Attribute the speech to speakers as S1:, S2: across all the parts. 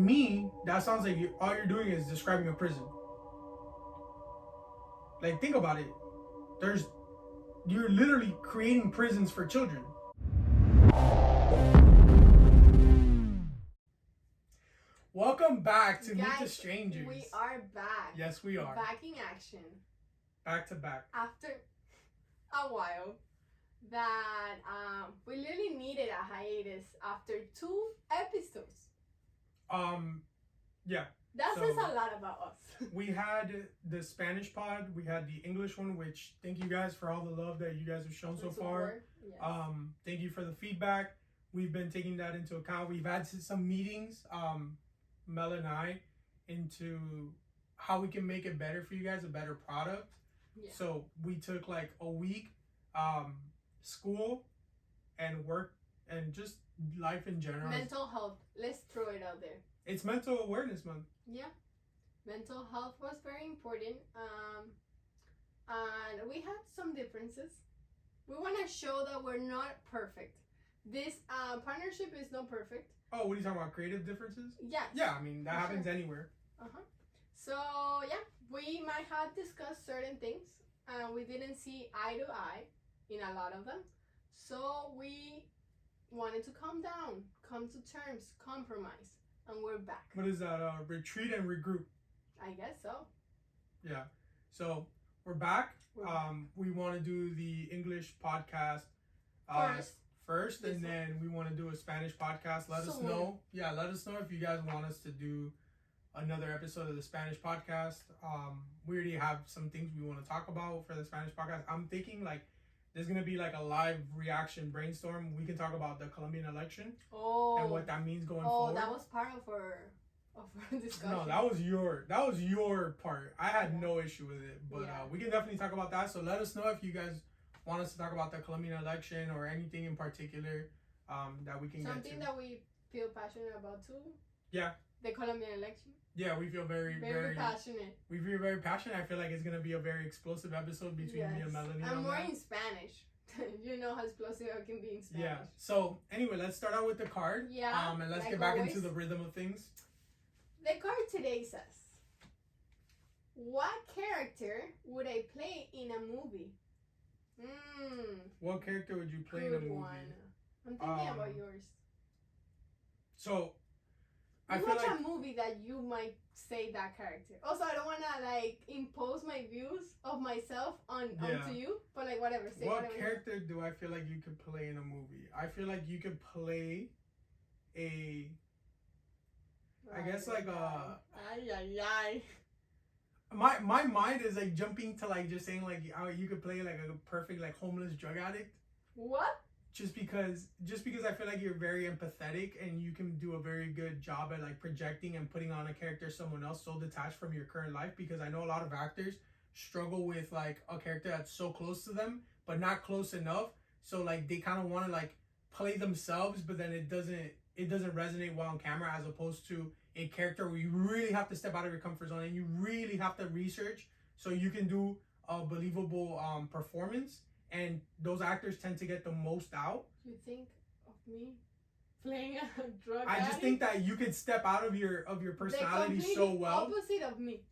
S1: me, that sounds like all you're doing is describing a prison. Like, think about it. You're literally creating prisons for children. Welcome back to Meet the Strangers.
S2: We are back.
S1: Yes, we are.
S2: Back in action.
S1: Back to back.
S2: After a while that we really needed a hiatus after 2 episodes.
S1: Yeah.
S2: That says a lot about us.
S1: We had the Spanish pod, we had the English one, which thank you guys for all the love that you guys have shown so far.
S2: Yes.
S1: Thank you for the feedback. We've been taking that into account. We've had some meetings, Mel and I, into how we can make it better for you guys, a better product.
S2: Yeah.
S1: So we took like a week, school and work and just life in general.
S2: Mental health. Let's throw it out there.
S1: It's Mental Awareness Month.
S2: Yeah. Mental health was very important. And we had some differences. We want to show that we're not perfect. This partnership is not perfect.
S1: Oh, what are you talking about? Creative differences?
S2: Yes.
S1: Yeah, I mean, that happens anywhere.
S2: So, yeah, we might have discussed certain things. We didn't see eye to eye in a lot of them. So, we wanted to calm down, come to terms, compromise. And we're back.
S1: What is that? Retreat and regroup.
S2: I guess so.
S1: Yeah. So, we're back. We want to do the English podcast first, and then we want to do a Spanish podcast. Let us know. Yeah, let us know if you guys want us to do another episode of the Spanish podcast. We already have some things we want to talk about for the Spanish podcast. I'm thinking like there's gonna be like a live reaction brainstorm. We can talk about the Colombian election and what that means going forward.
S2: Oh, that was part of our discussion.
S1: No, that was your part. I had no issue with it, but we can definitely talk about that. So let us know if you guys want us to talk about the Colombian election or anything in particular that we can get to.
S2: Something that we feel passionate about too.
S1: Yeah.
S2: The Colombian election.
S1: Yeah, we feel very
S2: passionate.
S1: We feel very passionate. I feel like it's gonna be a very explosive episode between me and Melanie.
S2: I'm more in Spanish. You know how explosive I can be in Spanish.
S1: Yeah. So anyway, let's start out with the card.
S2: Yeah.
S1: And let's get back into the rhythm of things.
S2: The card today says, "What character would I play in a movie?"
S1: What character would you play in a movie?
S2: One. I'm thinking about yours.
S1: So,
S2: I feel like a movie that you might say that character. Also, I don't want to like impose my views of myself onto you, but like whatever. Say
S1: what
S2: whatever
S1: character do I feel like you could play in a movie? I feel like you could play a. I guess like a. My mind is like jumping to like just saying like you could play like a perfect like homeless drug addict.
S2: What?
S1: Just because I feel like you're very empathetic and you can do a very good job at like projecting and putting on a character someone else so detached from your current life, because I know a lot of actors struggle with like a character that's so close to them but not close enough, so like they kind of want to like play themselves but then it doesn't resonate well on camera, as opposed to a character where you really have to step out of your comfort zone and you really have to research so you can do a believable performance. And those actors tend to get the most out.
S2: You think of me playing a drug
S1: addict? I just think that you could step out of your personality so well.
S2: Opposite of me.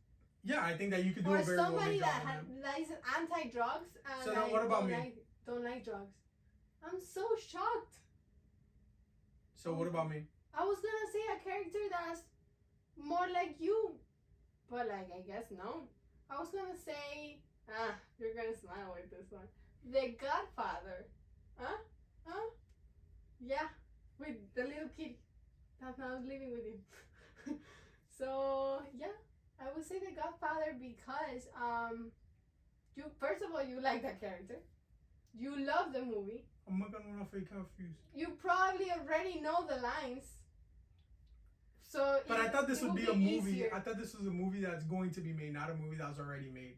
S1: Yeah, I think that you could do a very well job. Or somebody
S2: that is anti-drugs and
S1: so then what about me?
S2: Don't like drugs. I'm so shocked.
S1: So what about me?
S2: I was gonna say a character that's more like you, but like I guess no. I was gonna say, you're gonna smile with this one. The Godfather. Huh? Yeah. With the little kid that's now living with him. So, yeah. I would say The Godfather because, you first of all, you like that character. You love the movie.
S1: I'm not gonna fake confused.
S2: You probably already know the lines. So
S1: but I thought this would be a movie. Easier. I thought this was a movie that's going to be made, not a movie that was already made.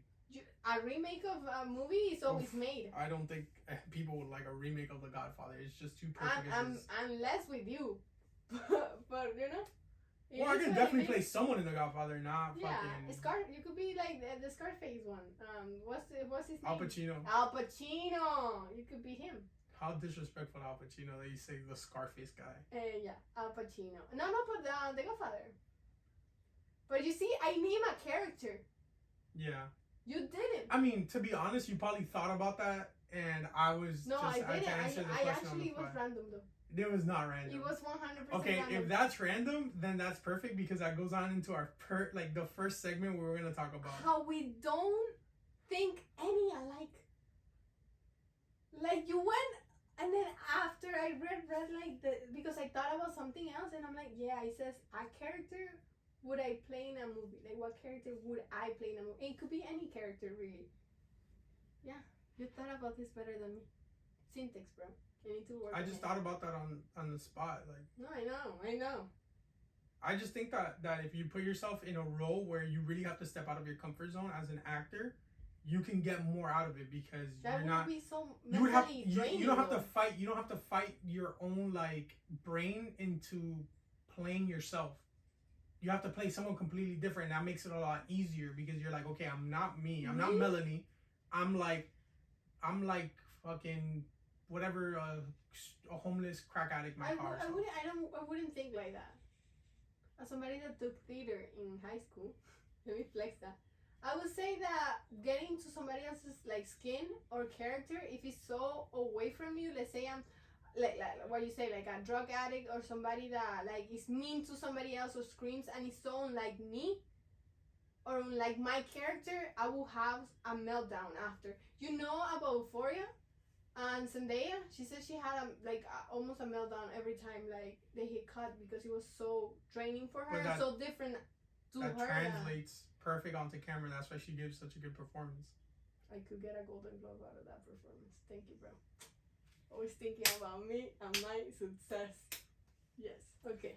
S2: A remake of a movie is always made.
S1: I don't think people would like a remake of The Godfather. It's just too perfect.
S2: I'm less with you, but you know.
S1: Well, I can definitely play someone in The Godfather, not fucking.
S2: You could be like the Scarface one. What's his name?
S1: Al Pacino.
S2: Al Pacino. You could be him.
S1: How disrespectful Al Pacino that you say the Scarface guy.
S2: Yeah, Al Pacino. No, but the Godfather. But you see, I name a character.
S1: Yeah.
S2: You didn't.
S1: I mean, to be honest, you probably thought about that, and I was
S2: no,
S1: just
S2: I didn't. I
S1: question
S2: actually was random though.
S1: It was not random.
S2: It was 100%
S1: okay,
S2: random.
S1: if that's random, then that's perfect because that goes on into our the first segment where we're gonna talk about
S2: how we don't think any alike. Like you went, and then after I read like because I thought about something else, and I'm like, yeah, it says a character would I play in a movie? Like what character would I play in a movie? It could be any character really. Yeah, you thought about this better than me. Syntax, bro. You need to work.
S1: I just thought about that on the spot, like.
S2: No, I know.
S1: I just think that if you put yourself in a role where you really have to step out of your comfort zone as an actor, you can get more out of it because
S2: that
S1: you're not.
S2: Be so
S1: you would have
S2: draining,
S1: you don't have to fight. You don't have to fight your own like brain into playing yourself. You have to play someone completely different. That makes it a lot easier because you're like, okay, I'm not me. I'm not Melanie. I'm like fucking whatever. A homeless crack addict.
S2: I wouldn't think like that. As somebody that took theater in high school, let me flex that. I would say that getting to somebody else's like skin or character, if it's so away from you, let's say I'm like what you say, like a drug addict or somebody that like is mean to somebody else or screams and it's so unlike me or unlike my character, I will have a meltdown after. You know about Euphoria? And Zendaya, she said she had almost a meltdown every time like they hit cut because it was so draining for her and so different to
S1: that
S2: her.
S1: That translates perfect onto camera. That's why she gives such a good performance.
S2: I could get a Golden Globe out of that performance. Thank you, bro. Always thinking about me and my success. Yes. Okay.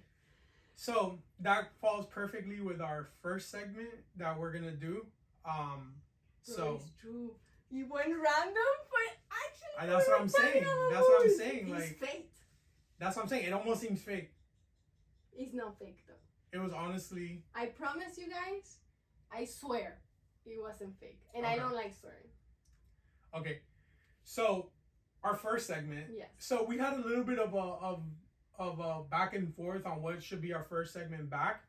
S1: So that falls perfectly with our first segment that we're gonna do. So
S2: it's true. You went random, but actually
S1: that's what I'm saying. That's what I'm saying.
S2: It's
S1: like
S2: fake.
S1: That's what I'm saying. It almost seems fake.
S2: It's not fake though.
S1: It was honestly.
S2: I promise you guys. I swear, it wasn't fake, and okay. I don't like swearing.
S1: Okay, so our first segment.
S2: Yes.
S1: So we had a little bit of a back and forth on what should be our first segment back.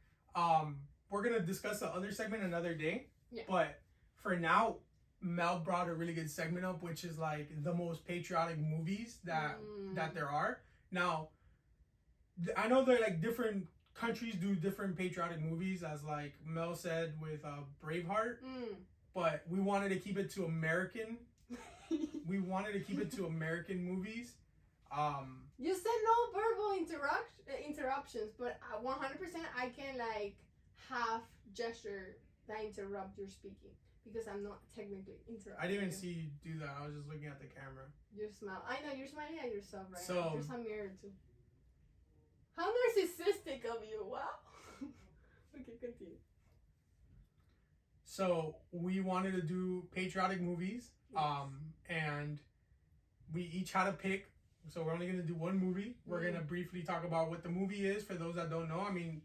S1: We're gonna discuss the other segment another day.
S2: Yeah.
S1: But for now, Mel brought a really good segment up, which is like the most patriotic movies that there are. Now, I know they're like different countries do different patriotic movies, as like Mel said with Braveheart. But we wanted to keep it to American. We wanted to keep it to American movies.
S2: You said no verbal interruptions, but 100% I can like half gesture that interrupt your speaking. Because I'm not technically interrupting.
S1: I didn't even see you do that. I was just looking at the camera.
S2: Your smile. I know, you're smiling at yourself right
S1: so,
S2: now. There's a mirror too. How narcissistic of you. Wow. Okay, continue.
S1: So, we wanted to do patriotic movies. Yes. And we each had a pick. So, we're only going to do one movie. We're going to briefly talk about what the movie is for those that don't know. I mean,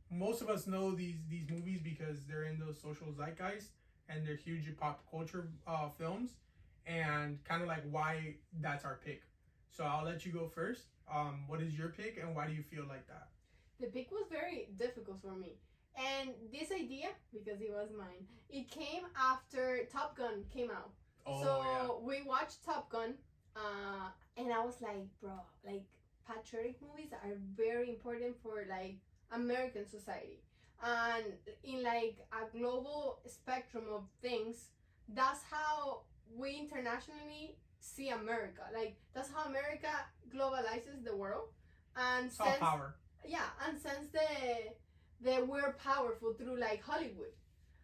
S1: most of us know these movies because they're in the social zeitgeist. And they're huge pop culture films, and kind of like why that's our pick. So I'll let you go first. What is your pick, and why do you feel like that?
S2: The pick was very difficult for me, and this idea, because it was mine, it came after Top Gun came out.
S1: Oh,
S2: so
S1: yeah.
S2: We watched Top Gun, and I was like, bro, like patriotic movies are very important for like American society. And in like a global spectrum of things, that's how we internationally see America. Like that's how America globalizes the world and
S1: sense power.
S2: Yeah, and sense the we're powerful through like Hollywood.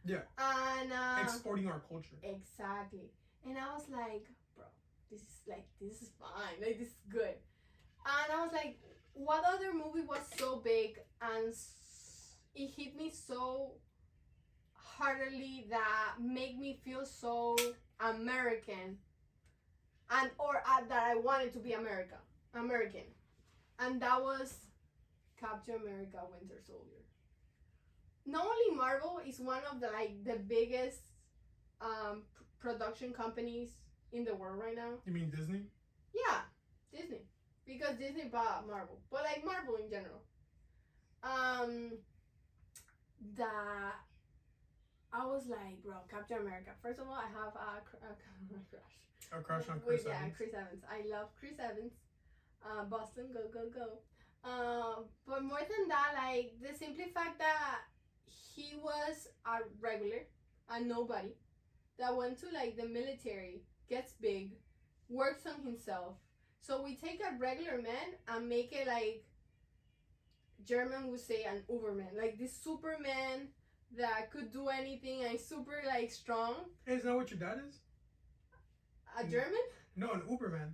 S1: Yeah.
S2: And
S1: exporting our culture.
S2: Exactly. And I was like, bro, this is fine. Like this is good. And I was like, what other movie was so big and it hit me so heartily that made me feel so American, and that I wanted to be American, and that was Captain America: Winter Soldier. Not only Marvel is one of the biggest production companies in the world right now.
S1: You mean Disney?
S2: Yeah, Disney, because Disney bought Marvel, but like Marvel in general. That I was like, bro, Captain America. First of all, I have a crush.
S1: A crush on Chris Evans.
S2: Yeah, Chris Evans. I love Chris Evans. Boston, go go go. But more than that, like the simple fact that he was a regular, a nobody, that went to like the military, gets big, works on himself. So we take a regular man and make it like German would say an Uberman, like this Superman that could do anything and super like strong.
S1: Hey, is that what your dad is?
S2: A German?
S1: No, an Uberman.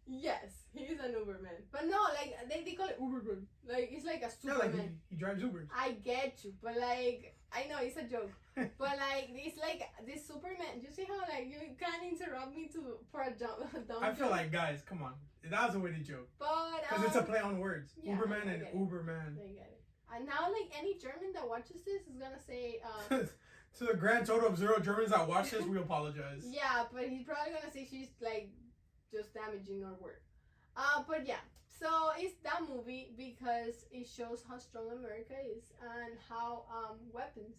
S2: Yes, he's an Uberman. But no, like they call it Uberman. Like it's like a Superman.
S1: Yeah, like he drives Ubers.
S2: I get you, but like I know it's a joke. But like it's like this Superman. You see how like you can't interrupt me for a dumb
S1: I feel
S2: joke?
S1: like, guys, come on. That was a way to joke.
S2: But
S1: Because it's a play on words.
S2: yeah,
S1: Uberman
S2: I
S1: and
S2: get it.
S1: Uberman.
S2: I get it. And now like any German that watches this is gonna say
S1: To the grand total of 0 Germans that watch this, we apologize.
S2: yeah, but he's probably gonna say she's like just damaging our word. But yeah, so it's that movie because it shows how strong America is and how weapons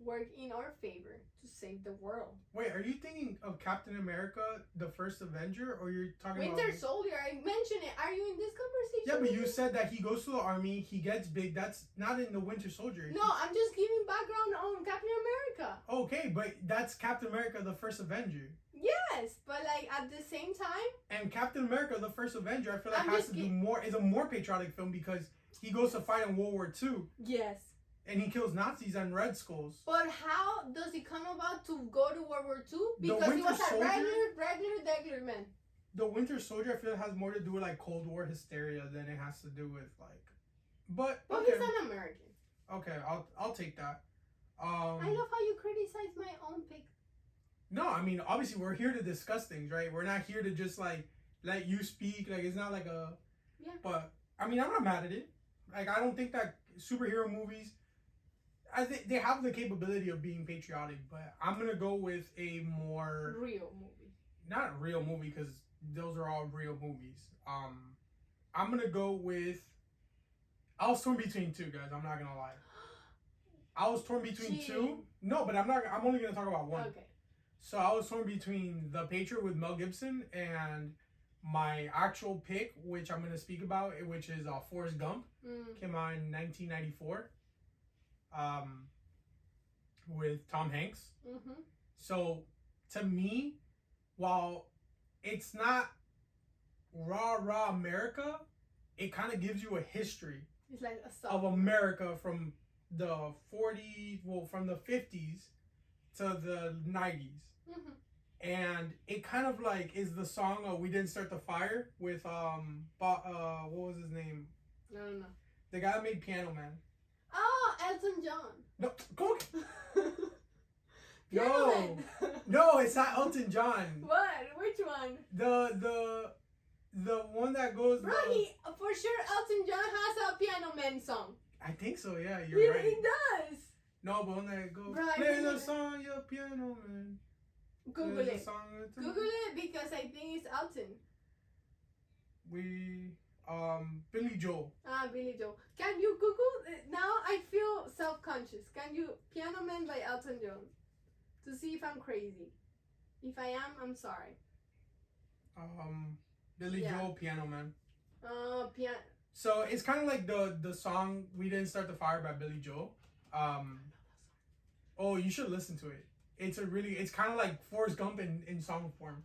S2: work in our favor to save the world.
S1: Wait, are you thinking of Captain America, the first Avenger, or you're talking
S2: Winter
S1: about...
S2: Soldier, I mentioned it. Are you in this conversation?
S1: Yeah, but
S2: with
S1: you
S2: me?
S1: said that he goes to the army, he gets big. That's not in the Winter Soldier.
S2: No, I'm just giving background on Captain America.
S1: Okay, but that's Captain America, the first Avenger.
S2: Yes, but like at the same time,
S1: And Captain America, the first Avenger, I feel like
S2: I'm
S1: has
S2: just
S1: to do more. Is a more patriotic film because he goes to fight in World War II
S2: yes.
S1: and he kills Nazis and Red Skulls.
S2: But how does it come about to go to World War II?
S1: The
S2: Because he
S1: Winter
S2: was a
S1: Soldier?
S2: regular man.
S1: The Winter Soldier, I feel it has more to do with like Cold War hysteria than it has to do with like. But
S2: But
S1: okay,
S2: he's an American.
S1: okay, I'll take that.
S2: I love how you criticize my own pick.
S1: No, I mean obviously we're here to discuss things, right? We're not here to just like let you speak. Like it's not like a.
S2: Yeah.
S1: But I mean I'm not mad at it. Like I don't think that superhero movies. I think they have the capability of being patriotic, but I'm gonna go with a more
S2: Real movie.
S1: not a real movie because those are all real movies. I'm gonna go with. I was torn between two, guys. I'm not gonna lie. I was torn between
S2: Cheating.
S1: two. No, but I'm not. I'm only gonna talk about one.
S2: Okay.
S1: So I was torn between The Patriot with Mel Gibson and my actual pick, which I'm gonna speak about, which is Forrest Gump. Came out in 1994. With Tom Hanks.
S2: Mm-hmm.
S1: So to me, while it's not rah America, it kind of gives you a history
S2: It's like a
S1: of
S2: song.
S1: America from the 40s, well, from the 50s to the 90s.
S2: Mm-hmm.
S1: And it kind of like is the song "We Didn't Start the Fire" with what was his name?
S2: No.
S1: The guy that made Piano Man.
S2: Oh, Elton John.
S1: No, go.
S2: Piano
S1: No,
S2: Man.
S1: no, it's not Elton John.
S2: What? Which one?
S1: The one that goes.
S2: Bro, for sure Elton John has a Piano Man song.
S1: I think so. Yeah, you're right.
S2: He does.
S1: No, but when that goes,
S2: Bro, I
S1: play the
S2: really-
S1: song, your piano man.
S2: Google
S1: There's a
S2: it.
S1: song
S2: Google it because I think it's Elton.
S1: We Billy Joel.
S2: Billy Joel. Can you Google it? Now I feel self-conscious. Can you Piano Man by Elton John to see if I'm crazy? If I am, I'm sorry.
S1: Billy
S2: Yeah.
S1: Joel, Piano Man.
S2: Piano.
S1: So it's kind of like the song "We Didn't Start the Fire" by Billy Joel. Oh, you should listen to it. It's kind of like Forrest Gump in song form.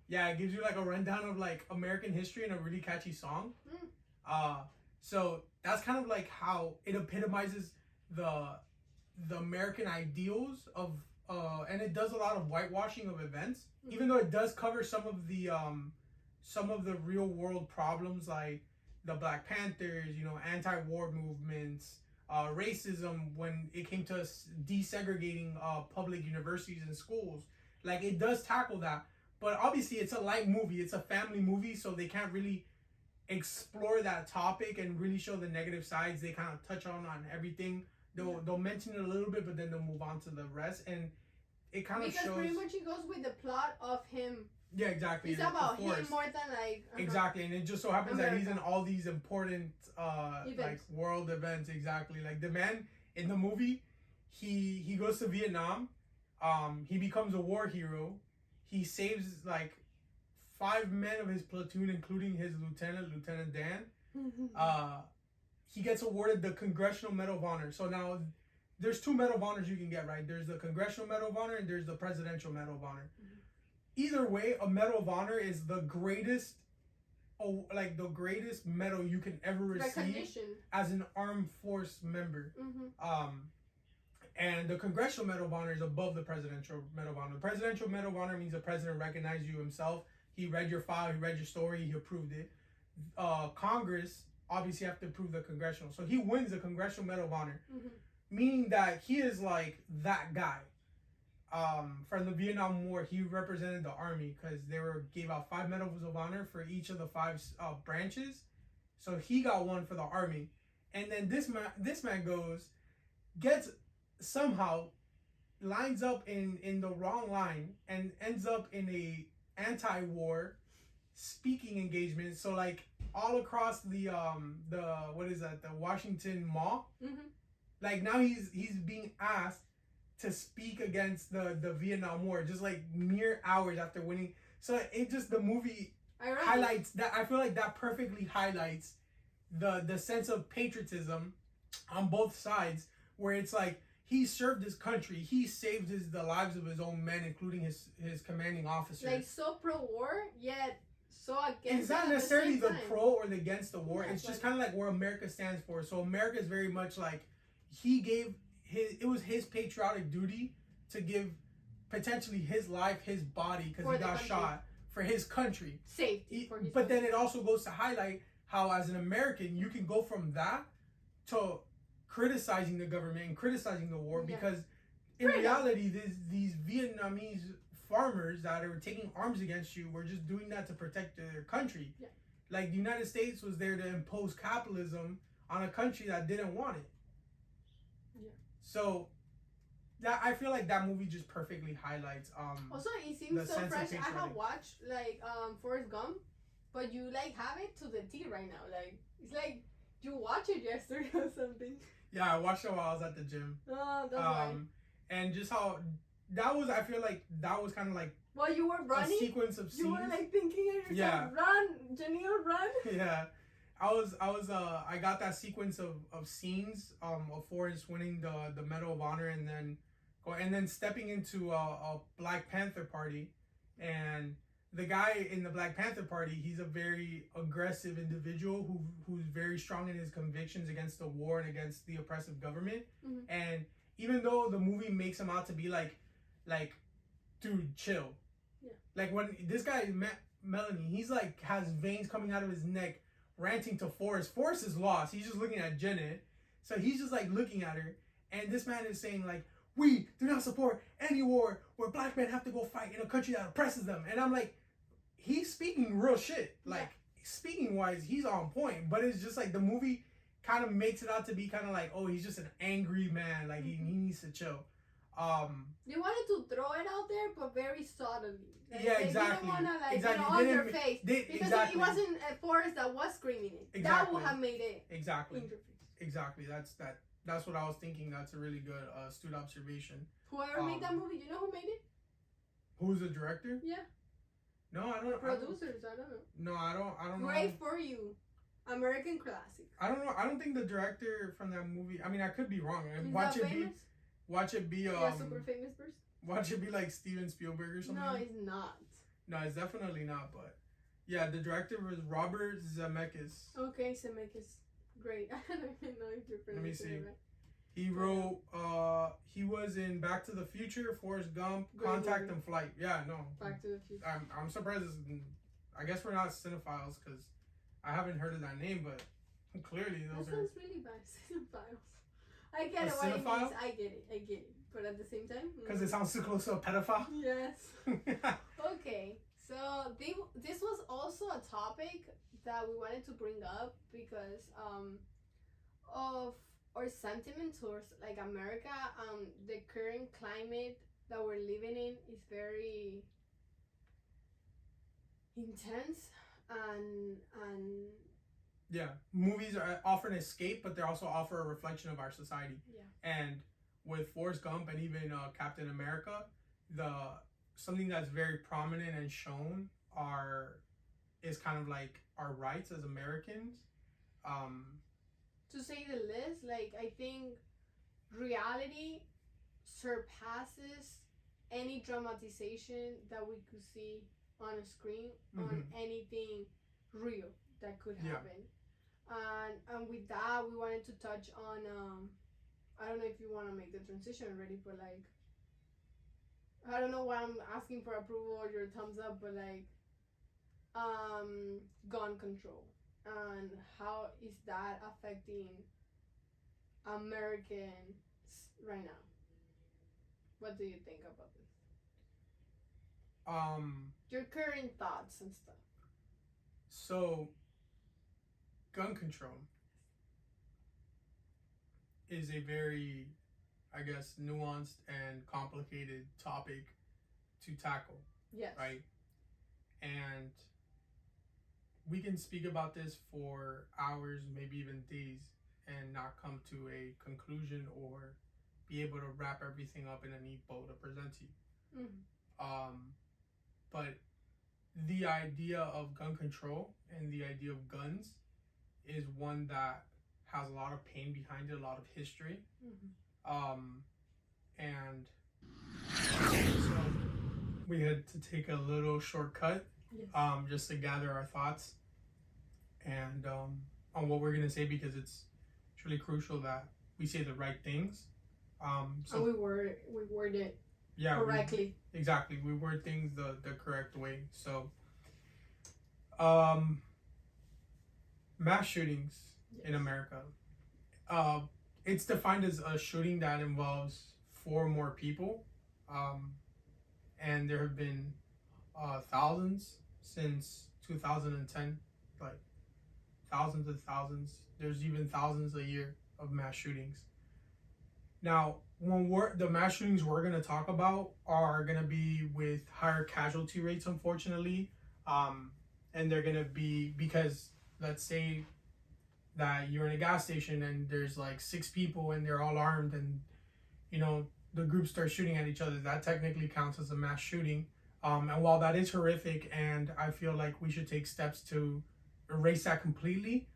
S1: Yeah, it gives you like a rundown of like American history in a really catchy song. So that's kind of like how it epitomizes the American ideals of and it does a lot of whitewashing of events, even though it does cover some of the real world problems like the Black Panthers, anti-war movements, racism when it came to desegregating public universities and schools. Like it does tackle that, but obviously it's a light movie, it's a family movie, so they can't really explore that topic and really show the negative sides. They kind of touch on everything. They'll mention it a little bit, but then they'll move on to the rest, and it kind of
S2: because
S1: shows.
S2: pretty much it goes with the plot of him
S1: Yeah, exactly.
S2: It's
S1: the
S2: about him
S1: force.
S2: more than like
S1: Exactly, and it just so happens that he's in
S2: America.
S1: all these important like
S2: Events.
S1: world events. Exactly, like the man in the movie, he goes to Vietnam, he becomes a war hero, he saves like 5 men of his platoon, including his Lieutenant Dan. Uh, he gets awarded the Congressional Medal of Honor. So now there's two Medal of Honors you can get, right? There's the Congressional Medal of Honor and there's the Presidential Medal of Honor. Either way, a Medal of Honor is the greatest, like the greatest medal you can ever receive as an armed force member. And the Congressional Medal of Honor is above the Presidential Medal of Honor. The Presidential Medal of Honor means the president recognized you himself. He read your file, he read your story, he approved it. Congress obviously have to approve the Congressional. So he wins the Congressional Medal of Honor, meaning that he is like that guy. From the Vietnam War, he represented the army because they gave out 5 medals of honor for each of the 5 branches. So he got one for the army, and then this man gets somehow lines up in the wrong line and ends up in a anti-war speaking engagement. So like all across the what is that, the Washington Mall, like now he's being asked to speak against the Vietnam War just like mere hours after winning. So it just, the movie highlights that. I feel like that perfectly highlights the sense of patriotism on both sides, where it's like he served his country, he saved the lives of his own men, including his commanding officers.
S2: Like so pro-war, yet so against.
S1: It's not necessarily the pro or the against the war. Yeah, it's just kind of like where America stands for. So America is very much like it was his patriotic duty to give potentially his life, his body, because he got shot for his country.
S2: Safety.
S1: But then it also goes to highlight how, as an American, you can go from that to criticizing the government and criticizing the war, because in reality, these Vietnamese farmers that are taking arms against you were just doing that to protect their country. Yeah. Like the United States was there to impose capitalism on a country that didn't want it. So that, I feel like that movie just perfectly highlights
S2: also it seems so fresh. I have watched like Forrest Gump, but you like have it to the T right now. Like it's like you watched it yesterday or something.
S1: Yeah, I watched it while I was at the gym.
S2: Oh, that's right.
S1: And just how that was, I feel like that was kind of like
S2: while you were running,
S1: a sequence of scenes.
S2: You were like thinking of yourself, run, Janelle, run.
S1: Yeah. I got that sequence of scenes of Forrest winning the Medal of Honor, and then stepping into a Black Panther party, and the guy in the Black Panther party, he's a very aggressive individual who's very strong in his convictions against the war and against the oppressive government. And even though the movie makes him out to be like dude, chill. Yeah. Like when this guy Melanie, he's like has veins coming out of his neck, ranting to Forrest. Forrest is lost. He's just looking at Janet. So he's just like looking at her. And this man is saying like, we do not support any war where black men have to go fight in a country that oppresses them. And I'm like, he's speaking real shit. Like, speaking wise, he's on point. But it's just like the movie kind of makes it out to be kind of like, oh, he's just an angry man. Like, he needs to chill.
S2: They wanted to throw it out there, but very subtly. Like,
S1: yeah, exactly.
S2: They didn't want to like get on your face because it wasn't Forrest that was screaming it. Exactly. That would have made it in your face.
S1: Exactly. That's what I was thinking. That's a really good astute observation.
S2: Whoever made that movie, do you know who made it?
S1: Who's the director?
S2: Yeah.
S1: No, I don't.
S2: The producers, I don't know.
S1: No, I don't know.
S2: Great for you, American classic.
S1: I don't know. I don't think the director from that movie. I mean, I could be wrong.
S2: Watch it famous?
S1: Watch it be
S2: yeah, super famous person.
S1: Watch it be like Steven Spielberg or something.
S2: No, it's not.
S1: No, it's definitely not. But yeah, the director was Robert Zemeckis.
S2: Okay, Zemeckis, great. I don't even know if you're pronouncing
S1: Let me see.
S2: it right.
S1: He wrote. He was in Back to the Future, Forrest Gump, Contact, and Flight. Yeah, no.
S2: Back to the Future.
S1: I'm surprised. I guess we're not cinephiles because I haven't heard of that name, but clearly those
S2: that sounds really bad. Cinephiles. I get it. What it means. I get it. But at the same time,
S1: because it sounds too close to a pedophile.
S2: Yes. Okay. So this was also a topic that we wanted to bring up because of our sentiment towards like America. The current climate that we're living in is very intense and
S1: Yeah, movies offer an escape, but they also offer a reflection of our society.
S2: yeah.
S1: And with Forrest Gump and even Captain America, the something that's very prominent and shown are is kind of like our rights as Americans. Um,
S2: To say the least, like I think reality surpasses any dramatization that we could see on a screen on anything real that could
S1: Yeah.
S2: happen. And with that, we wanted to touch on I don't know if you want to make the transition already, but like I don't know why I'm asking for approval or your thumbs up, but like gun control and how is that affecting Americans right now? What do you think about this? Your current thoughts and stuff.
S1: So, gun control is a very, I guess, nuanced and complicated topic to tackle.
S2: Yes.
S1: Right? And we can speak about this for hours, maybe even days, and not come to a conclusion or be able to wrap everything up in a neat bow to present to you. But the idea of gun control and the idea of guns is one that has a lot of pain behind it, a lot of history. And so we had to take a little shortcut,
S2: yes.
S1: Just to gather our thoughts and on what we're gonna say, because it's really crucial that we say the right things.
S2: So and we word it correctly.
S1: Exactly, we word things the correct way. So, mass shootings yes. in America. It's defined as a shooting that involves 4 or more people, and there have been thousands since 2010, like thousands and thousands. There's even thousands a year of mass shootings. Now, the mass shootings we're going to talk about are going to be with higher casualty rates, unfortunately, and they're going to be because, let's say that you're in a gas station and there's like 6 people and they're all armed, and the group starts shooting at each other. That technically counts as a mass shooting. And while that is horrific, and I feel like we should take steps to erase that completely,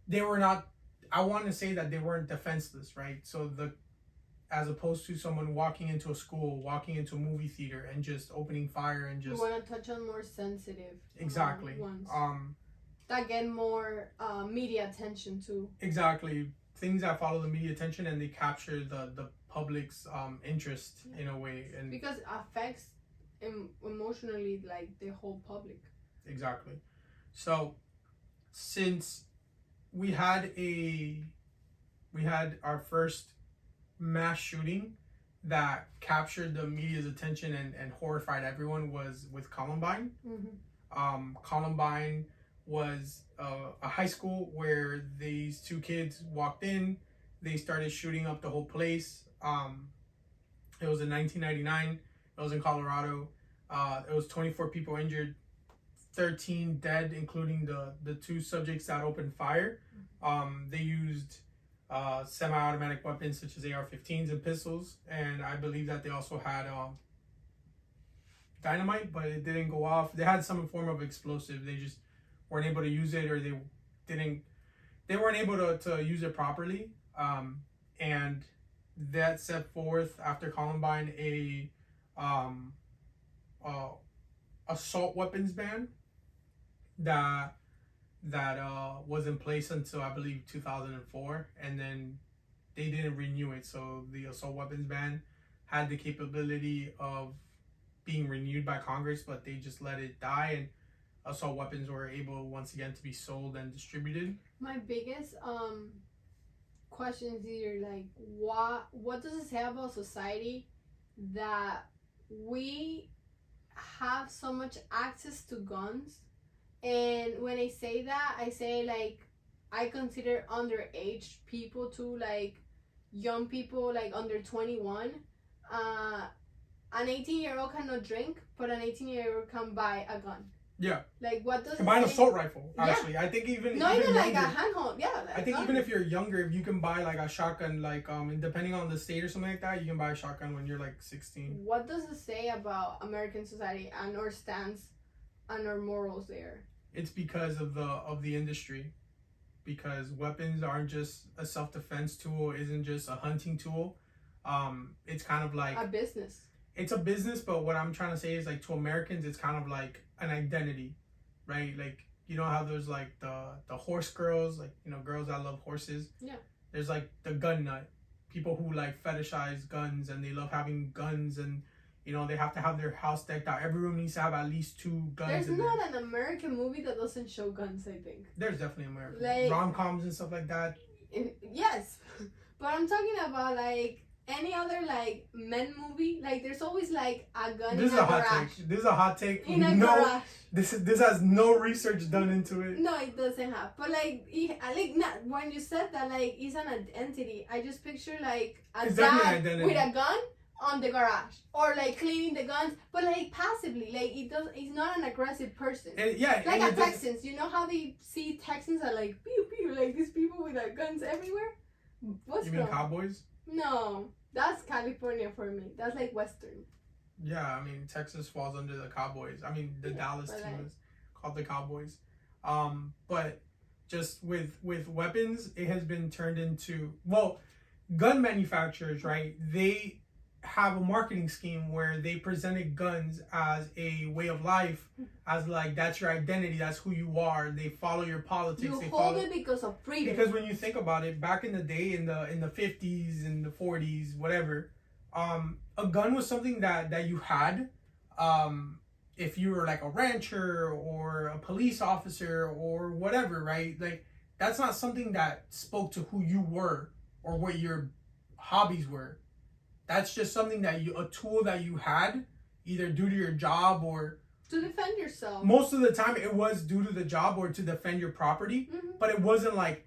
S1: they were not. I want to say that they weren't defenseless, right? So as opposed to someone walking into a school, walking into a movie theater, and just opening fire and just.
S2: We want to touch on more sensitive.
S1: Exactly.
S2: Ones. That get more media attention too.
S1: Exactly, things that follow the media attention and they capture the public's interest in a way, and
S2: because it affects emotionally like the whole public.
S1: Exactly. So since we had our first mass shooting that captured the media's attention and horrified everyone was with Columbine. Columbine was a high school where these 2 kids walked in. They started shooting up the whole place. It was in 1999. It was in Colorado. It was 24 people injured, 13 dead, including the 2 subjects that opened fire. They used semi-automatic weapons such as AR-15s and pistols, and I believe that they also had dynamite, but it didn't go off. They had some form of explosive. They just weren't able to use it, or they weren't able to use it properly. And that set forth after Columbine a assault weapons ban that was in place until I believe 2004, and then they didn't renew it. So the assault weapons ban had the capability of being renewed by Congress, but they just let it die, and assault weapons were able once again to be sold and distributed.
S2: My biggest question is either like what does it say about society that we have so much access to guns? And when I say that, I say like I consider underage people too, like young people like under 21. An 18-year-old cannot drink, but an 18-year-old can buy a gun. Yeah. Like, what does
S1: you can buy an assault rifle, actually. I think even...
S2: Not even like a handhold, yeah. Like
S1: I think even if you're younger, if you can buy like a shotgun, like, and depending on the state or something like that, you can buy a shotgun when you're like 16.
S2: What does it say about American society and our stance and our morals there?
S1: It's because of the industry. Because weapons aren't just a self-defense tool, isn't just a hunting tool. It's kind of like...
S2: a business.
S1: It's a business, but what I'm trying to say is, like, to Americans, it's kind of like an identity, right? Like, you know how there's like the horse girls, like, you know, girls that love horses.
S2: Yeah.
S1: There's like the gun nut, people who like fetishize guns and they love having guns, and you know they have to have their house decked out. Every room needs to have at least 2 guns.
S2: There's not an American movie that doesn't show guns. I think
S1: there's definitely American
S2: like,
S1: rom-coms and stuff like that.
S2: Yes, but I'm talking about like any other like men movie. Like there's always like a gun in a garage.
S1: This is a hot take.
S2: In a garage.
S1: This has no research done into it.
S2: No, it doesn't have. But like, when you said that, like, it's an identity. I just picture like a dad with a gun on the garage, or like cleaning the guns, but like passively. Like he's not an aggressive person. Like a Texans. You know how they see Texans are like pew pew, like these people with guns everywhere.
S1: You mean cowboys?
S2: No, that's California for me. That's like Western.
S1: Yeah, I mean Texas falls under the Cowboys. I mean the Dallas team is called the Cowboys. But just with weapons, it has been turned into, well, gun manufacturers, right? They have a marketing scheme where they presented guns as a way of life, as like that's your identity, that's who you are. They follow your politics.
S2: They hold it because of freedom.
S1: Because when you think about it, back in the day, in the 50s and the 40s, whatever, a gun was something that you had. If you were like a rancher or a police officer or whatever, right? Like that's not something that spoke to who you were or what your hobbies were. That's just something a tool that you had, either due to your job or
S2: to defend yourself.
S1: Most of the time it was due to the job or to defend your property, but it wasn't like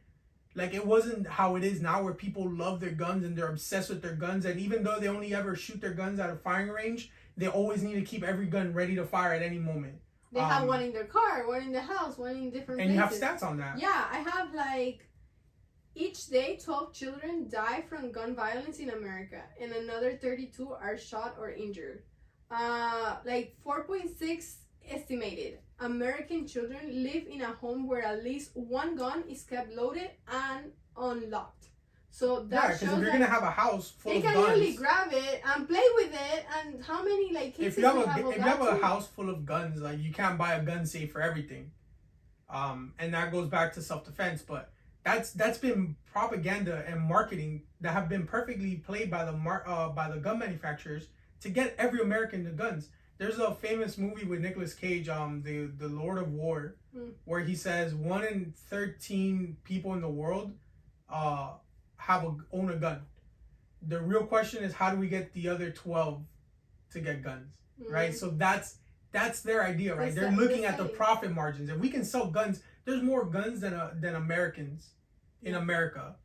S1: it wasn't how it is now, where people love their guns and they're obsessed with their guns, and even though they only ever shoot their guns at a firing range, they always need to keep every gun ready to fire at any moment.
S2: They have one in their car, one in the house, one in different places.
S1: And you have stats on that.
S2: Yeah, I have like each day 12 children die from gun violence in America, and another 32 are shot or injured. Like 4.6 estimated American children live in a home where at least one gun is kept loaded and unlocked. So that shows
S1: because if you're gonna have a house full of guns,
S2: they can really grab it and play with it. And how many like cases
S1: if you have a house full of guns, like you can't buy a gun safe for everything. And that goes back to self-defense, but that's been propaganda and marketing that have been perfectly played by the gun manufacturers to get every American the guns. There's a famous movie with Nicolas Cage, the Lord of War, where he says 1 in 13 people in the world own a gun. The real question is, how do we get the other 12 to get guns, right? So that's their idea, right? They're looking at the profit margins. If we can sell guns, there's more guns than Americans in America.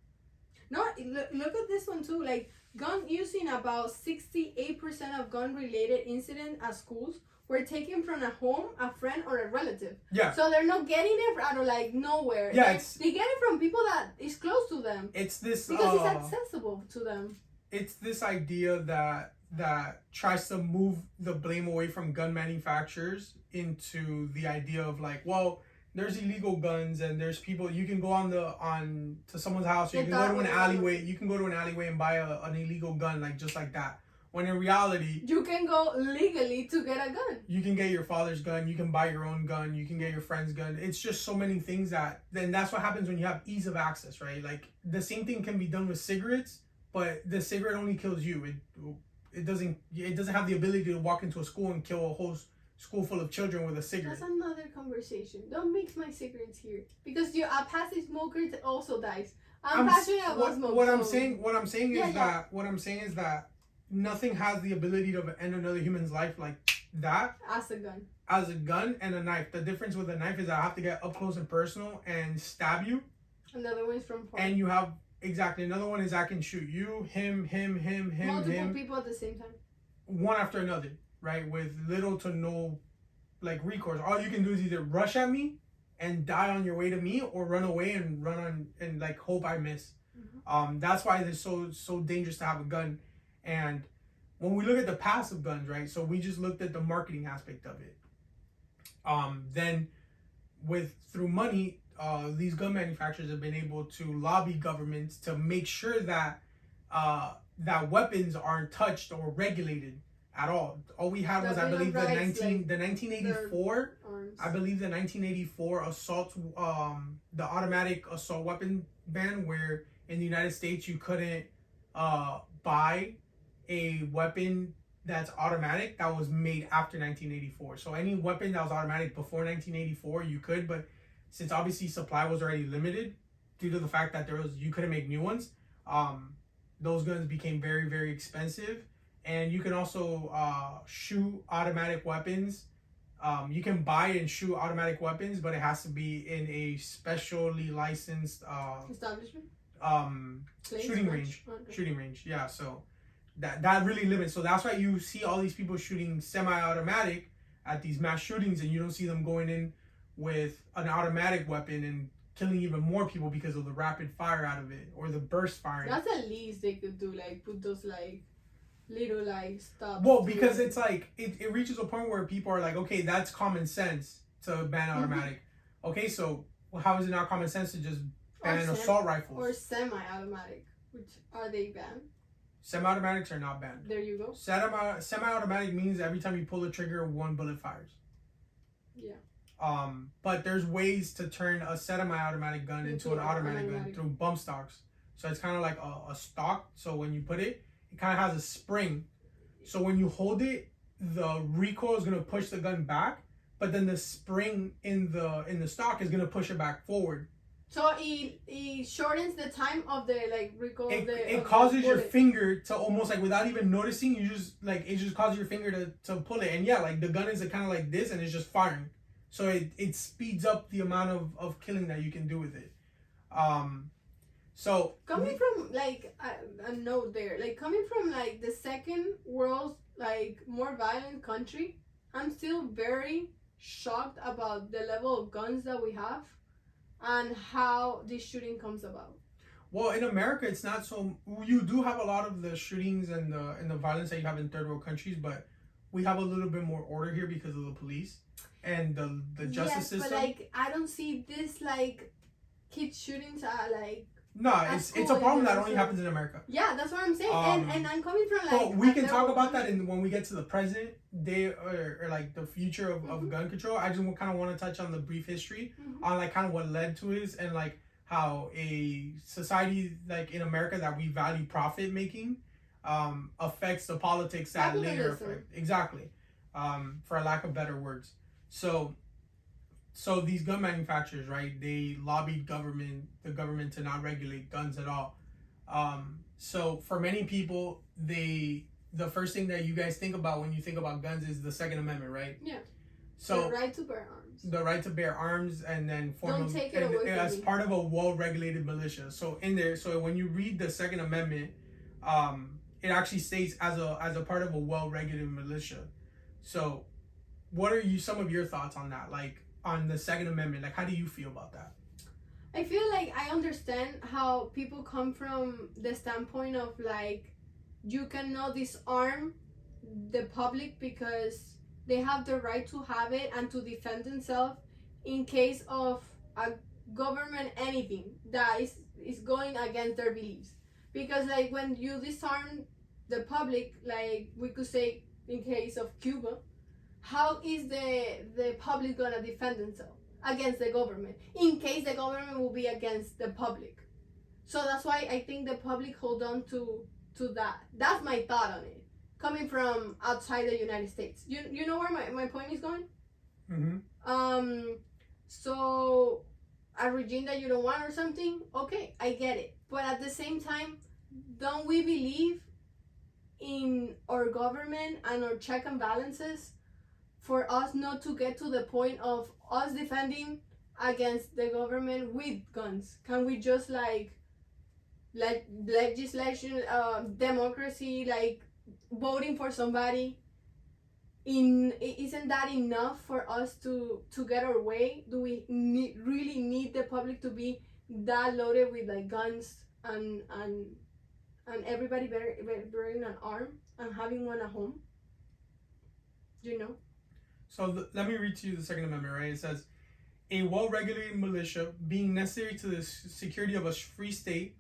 S2: No, look at this one too. Like gun using, about 68% of gun-related incidents at schools were taken from a home, a friend, or a relative. Yeah. So they're not getting it out of like nowhere. Yeah. They get it from people that is close to them.
S1: It's this
S2: because it's accessible to them.
S1: It's this idea that tries to move the blame away from gun manufacturers into the idea of like, well, there's illegal guns and there's people, you can go to someone's house, or you can go to an alleyway. You can go to an alleyway and buy an illegal gun, like just like that. When in reality,
S2: you can go legally to get a gun.
S1: You can get your father's gun. You can buy your own gun. You can get your friend's gun. It's just so many things that's what happens when you have ease of access, right? Like the same thing can be done with cigarettes, but the cigarette only kills you. It doesn't have the ability to walk into a school and kill a whole school full of children with a cigarette.
S2: That's another conversation. Don't mix my cigarettes here, because a passive smoker also dies. I'm passionate about smoke.
S1: What I'm saying is that nothing has the ability to end another human's life like that.
S2: As a gun.
S1: As a gun and a knife. The difference with a knife is I have to get up close and personal and stab you.
S2: Another one is from far.
S1: And you have another one is I can shoot you, him,
S2: multiple people at the same time.
S1: One after another, right? With little to no like recourse. All you can do is either rush at me and die on your way to me, or run away and run on and like hope I miss. That's why it's so dangerous to have a gun. And when we look at the past of guns, right? So we just looked at the marketing aspect of it. Then through money, these gun manufacturers have been able to lobby governments to make sure that that weapons aren't touched or regulated at all. All we had was, I believe, the 1984. I believe the 1984 assault, the automatic assault weapon ban, where in the United States you couldn't buy a weapon that's automatic that was made after 1984. So any weapon that was automatic before 1984 you could, but since obviously supply was already limited due to the fact that you couldn't make new ones, those guns became very, very expensive. And you can also shoot automatic weapons. You can buy and shoot automatic weapons, but it has to be in a specially licensed
S2: establishment,
S1: shooting range. Okay. Shooting range, yeah. So that really limits. So that's why you see all these people shooting semi-automatic at these mass shootings, and you don't see them going in with an automatic weapon and killing even more people because of the rapid fire out of it or the burst firing.
S2: That's the least they could do, like put those like little like stuff.
S1: Well, because it's like it reaches a point where people are like, okay, that's common sense to ban automatic. Okay, so how is it not common sense to just ban assault rifles
S2: or semi-automatic? Which are they banned?
S1: Semi-automatics are not banned.
S2: There you go.
S1: Semi-automatic means every time you pull the trigger, one bullet fires.
S2: Yeah.
S1: But there's ways to turn a semi-automatic gun into an automatic gun through bump stocks. So it's kind of like a stock. So when you put it, it kind of has a spring. So when you hold it, the recoil is gonna push the gun back, but then the spring in the stock is gonna push it back forward.
S2: So it shortens the time of the like recoil.
S1: It causes your finger to almost like, without even noticing, you just like, it just causes your finger to pull it. And yeah, like the gun is kind of like this, and it's just firing. So it speeds up the amount of killing that you can do with it. So
S2: coming from like a note there, like coming from like the second world's like more violent country, I'm still very shocked about the level of guns that we have and how this shooting comes about.
S1: Well, in America, it's not so. You do have a lot of the shootings and the violence that you have in third world countries, but we have a little bit more order here because of the police and the justice system.
S2: But like I don't see this like kids shootings at like.
S1: No, it's a problem that only happens in America.
S2: Yeah, that's what I'm saying. And I'm coming from like.
S1: But we can talk about that when we get to the present day or like the future of gun control. I just kind of want to touch on the brief history on like kind of what led to it, and like how a society like in America that we value profit making affects the politics that later affect. Exactly. For a lack of better words. So these gun manufacturers, right, they lobbied the government to not regulate guns at all. So for many people, the first thing that you guys think about when you think about guns is the Second Amendment, right?
S2: Yeah.
S1: So
S2: the right to bear arms.
S1: The right to bear arms, and then
S2: don't take it away
S1: as part of a well-regulated militia. So in there, so when you read the Second Amendment, it actually states as a part of a well-regulated militia. So, what are some of your thoughts on that? Like, on the Second Amendment, like how do you feel about that?
S2: I feel like I understand how people come from the standpoint of like you cannot disarm the public because they have the right to have it and to defend themselves in case of a government anything that is going against their beliefs. Because like when you disarm the public, like we could say in case of Cuba, how is the public gonna defend themselves against the government in case the government will be against the public? So that's why I think the public hold on to that. That's my thought on it, coming from outside the United States. You know where my point is going? So a regime that you don't want or something, okay, I get it. But at the same time, don't we believe in our government and our check and balances for us not to get to the point of us defending against the government with guns? Can we just like legislation, democracy, like voting for somebody isn't that enough for us to get our way? Do we really need the public to be that loaded with like guns and everybody bearing an arm and having one at home? You know.
S1: So let me read to you the Second Amendment, right? It says, a well-regulated militia being necessary to the security of a free state,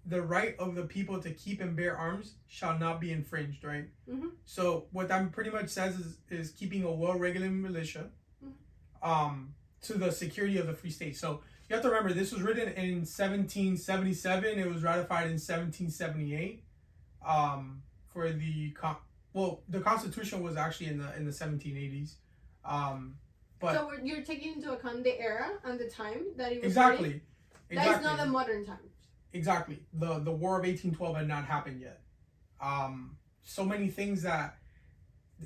S1: the right of the people to keep and bear arms shall not be infringed, right?
S2: Mm-hmm.
S1: So what that pretty much says is keeping a well-regulated militia to the security of the free state. So you have to remember, this was written in 1777. It was ratified in 1778. For the Constitution was actually in the 1780s. But
S2: so you're taking into account the era and the time that it was
S1: exactly.
S2: written? That is not the modern times.
S1: Exactly. The War of 1812 had not happened yet. So many things that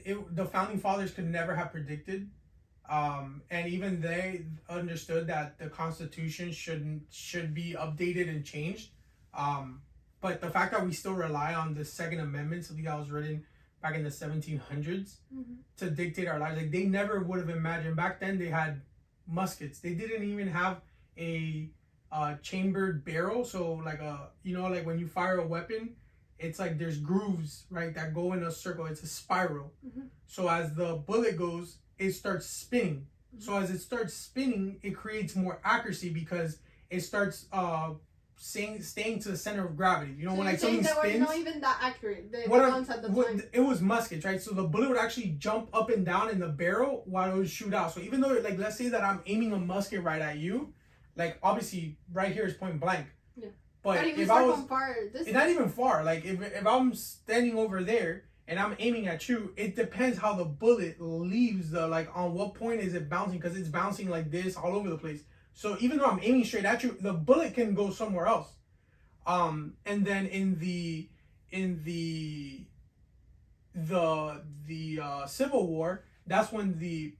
S1: the founding fathers could never have predicted. And even they understood that the Constitution should be updated and changed. But the fact that we still rely on the Second Amendment, something that was written back in the 1700s, to dictate our lives, like they never would have imagined. Back then, they had muskets. They didn't even have a chambered barrel. So like like when you fire a weapon, it's like there's grooves, right, that go in a circle. It's a spiral. So as the bullet goes, it starts spinning. So as it starts spinning, it creates more accuracy because it starts staying to the center of gravity. You know, so when like something spins. They were
S2: not even that accurate. The guns at the time.
S1: It was muskets, right? So the bullet would actually jump up and down in the barrel while it would shoot out. So even though, like, let's say that I'm aiming a musket right at you, like obviously right here is point blank.
S2: Yeah.
S1: But if I was far, it's not even far. Like if I'm standing over there and I'm aiming at you, it depends how the bullet leaves on what point is it bouncing, because it's bouncing like this all over the place. So even though I'm aiming straight at you, the bullet can go somewhere else. And then in the Civil War, that's when the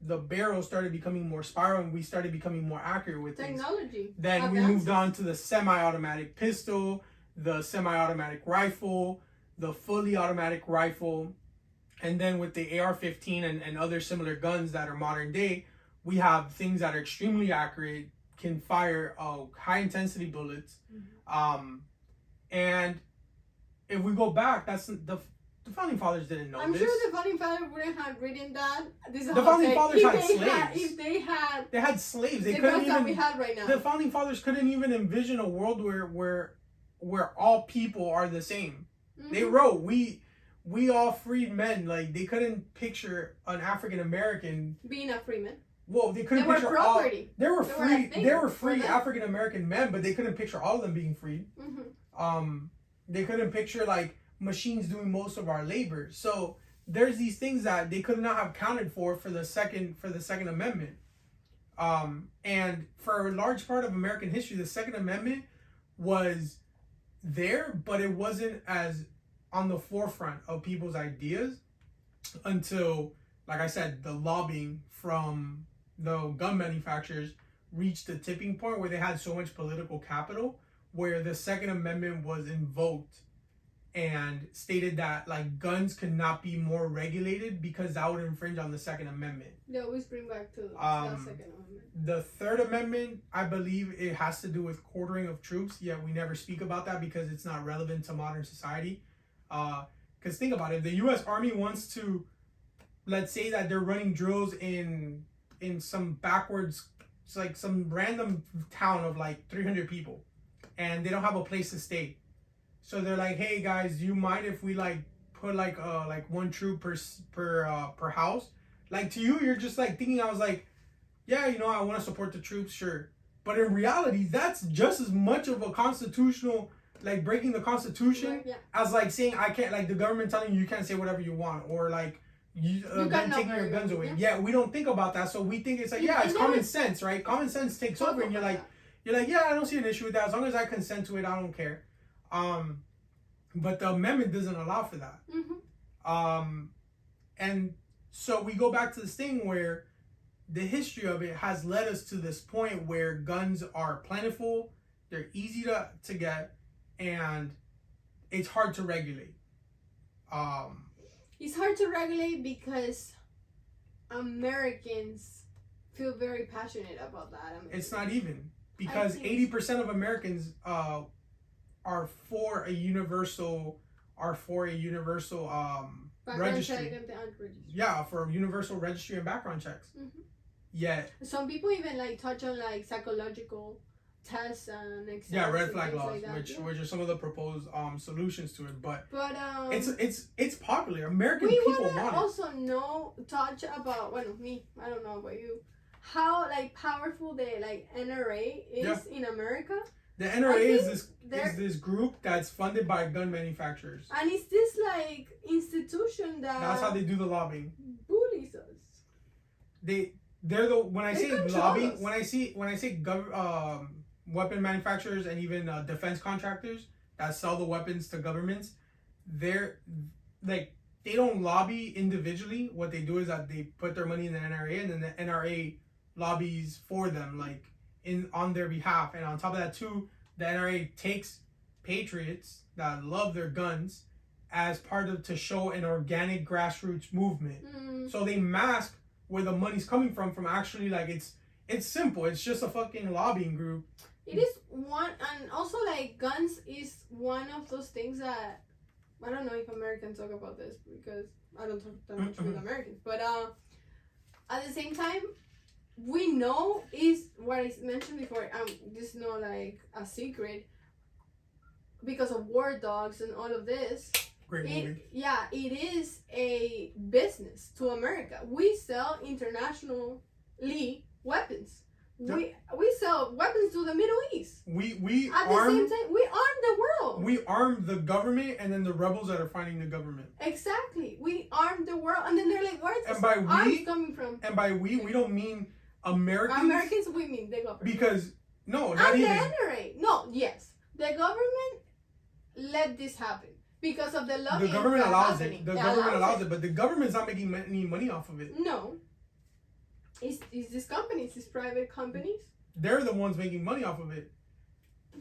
S1: barrel started becoming more spiral and we started becoming more accurate with
S2: technology.
S1: Then we moved on to the semi-automatic pistol, the semi-automatic rifle, the fully automatic rifle, and then with the AR-15 and other similar guns that are modern day, we have things that are extremely accurate, can fire high intensity bullets. And if we go back, that's the founding fathers didn't know this.
S2: I'm sure the founding fathers wouldn't have written that.
S1: The founding fathers had slaves.
S2: If they
S1: had slaves, they
S2: couldn't even. That we have right now.
S1: The founding fathers couldn't even envision a world where all people are the same. They wrote, we all freed men. Like they couldn't picture an African American
S2: being a free man.
S1: Well, they couldn't picture
S2: property.
S1: There were free African American men, but they couldn't picture all of them being freed. They couldn't picture like machines doing most of our labor. So there's these things that they could not have counted for the Second Amendment. And for a large part of American history, the Second Amendment was there, but it wasn't as on the forefront of people's ideas until, like I said, the lobbying from the gun manufacturers reached the tipping point where they had so much political capital where the Second Amendment was invoked and stated that like guns could not be more regulated because that would infringe on the Second Amendment.
S2: They always bring back to the Second Amendment.
S1: The Third Amendment, I believe it has to do with quartering of troops, yet we never speak about that because it's not relevant to modern society. Because think about it, the U.S. Army wants to, let's say that they're running drills in some backwards, it's like some random town of like 300 people, and they don't have a place to stay. So they're like, hey guys, do you mind if we like put like one troop per house? Like to you, you're just like thinking, I was like, yeah, I want to support the troops, sure. But in reality, that's just as much of a constitutional, like breaking the Constitution, as like saying I can't, like the government telling you can't say whatever you want, or like you taking your guns away. Yeah, we don't think about that, so we think it's like it's common sense, right? Common sense takes over, and you're like, yeah, I don't see an issue with that as long as I consent to it. I don't care. But the amendment doesn't allow for that. And so we go back to this thing where the history of it has led us to this point where guns are plentiful, they're easy to get, and it's hard to regulate.
S2: It's hard to regulate because Americans feel very passionate about that. I mean,
S1: It's not even, because 80% of Americans are for a universal registry. Yeah, for universal registry and background checks.
S2: Mm-hmm.
S1: Yet
S2: some people even like touch on like psychological tests and exams.
S1: Yeah, red flag laws,
S2: like that,
S1: which are some of the proposed solutions to it. But
S2: it's
S1: it's popular. American people want it.
S2: Also touch about I don't know about you, how like powerful the like NRA is in America.
S1: The NRA is this group that's funded by gun manufacturers.
S2: And it's this like institution
S1: that's how they do the lobbying.
S2: Bullies us.
S1: They're the when I say lobbying, when I say weapon manufacturers and even defense contractors that sell the weapons to governments, they're like, they don't lobby individually. What they do is that they put their money in the NRA, and then the NRA lobbies for them, like on their behalf. And on top of that too, the NRA takes patriots that love their guns as part of to show an organic grassroots movement. So they mask where the money's coming from actually, like, it's simple. It's just a fucking lobbying group.
S2: It is one, and also like guns is one of those things that I don't know if Americans talk about this because I don't talk that much with Americans, but at the same time, we know is what I mentioned before. This is not like a secret because of war dogs and all of this.
S1: Great movie.
S2: Yeah, it is a business to America. We sell internationally weapons. We sell weapons to the Middle East.
S1: We
S2: at the same time we arm the world.
S1: We arm the government and then the rebels that are fighting the government.
S2: Exactly. We arm the world, and then they're like, where's this
S1: arms
S2: coming from?
S1: And by we don't mean Americans.
S2: Americans, we mean the government.
S1: Because no,
S2: and
S1: not even.
S2: the NRA. No, yes, the government let this happen because of the lobbying.
S1: The government allows
S2: happening.
S1: it. The government allows it, but the government's not making any money off of it.
S2: No. It's these companies, these private companies.
S1: They're the ones making money off of it.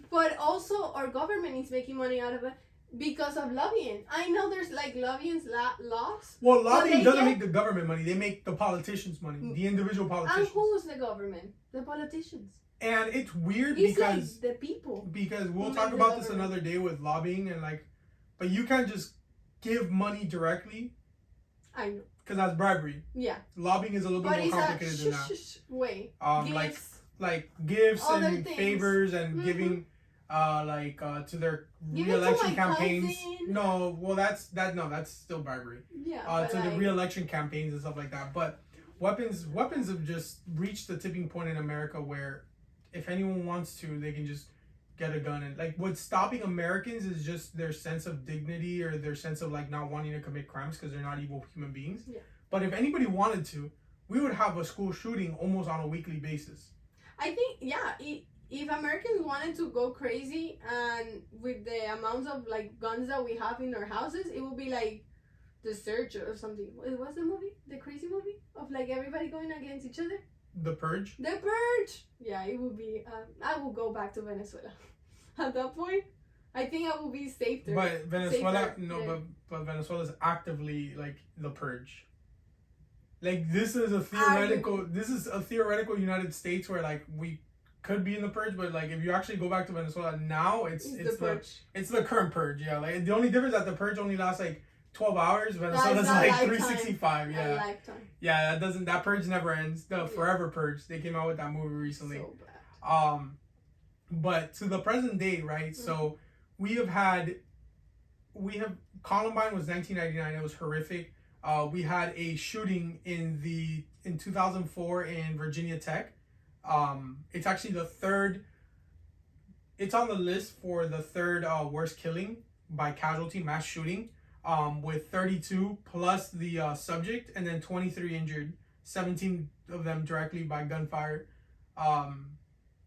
S2: But also our government is making money out of it because of lobbying. I know there's like lobbying laws.
S1: Well, lobbying doesn't make the government money. They make the politicians money. The individual politicians.
S2: And who's the government? The politicians.
S1: And it's weird
S2: it's
S1: because
S2: like the people.
S1: Because we'll talk about this another day with lobbying and like, but you can't just give money directly.
S2: I know.
S1: Because that's bribery.
S2: Yeah.
S1: Lobbying is a little bit more complicated than that.
S2: Wait.
S1: Like gifts and
S2: things.
S1: Favors and giving to their re-election campaigns.
S2: Cousin.
S1: No, well that's still bribery.
S2: Yeah.
S1: To the re-election campaigns and stuff like that. But weapons have just reached the tipping point in America where if anyone wants to, they can just get a gun. And like what's stopping Americans is just their sense of dignity or their sense of like not wanting to commit crimes because they're not evil human beings.
S2: Yeah.
S1: But if anybody wanted to, we would have a school shooting almost on a weekly basis.
S2: I think if Americans wanted to go crazy and with the amounts of like guns that we have in our houses, it would be like The Surge or something. What's the movie? The crazy movie of like everybody going against each other.
S1: The Purge?
S2: The Purge! Yeah, it would be... I will go back to Venezuela. At that point, I think I will be safer.
S1: But Venezuela... But Venezuela is actively, like, the Purge. Like, this is a theoretical United States where, like, we could be in the Purge, but, like, if you actually go back to Venezuela now, it's the current Purge, yeah. Like, the only difference is that the Purge only lasts, like, 12 hours. Venezuela's like 365. Yeah. Yeah, that purge never ends. The Forever Purge. They came out with that movie recently.
S2: So bad.
S1: But to the present day, right? Mm-hmm. So we have Columbine was 1999. It was horrific. We had a shooting in 2004 in Virginia Tech. It's actually the third. It's on the list for the third worst killing by casualty, mass shooting. With 32 plus the subject, and then 23 injured, 17 of them directly by gunfire,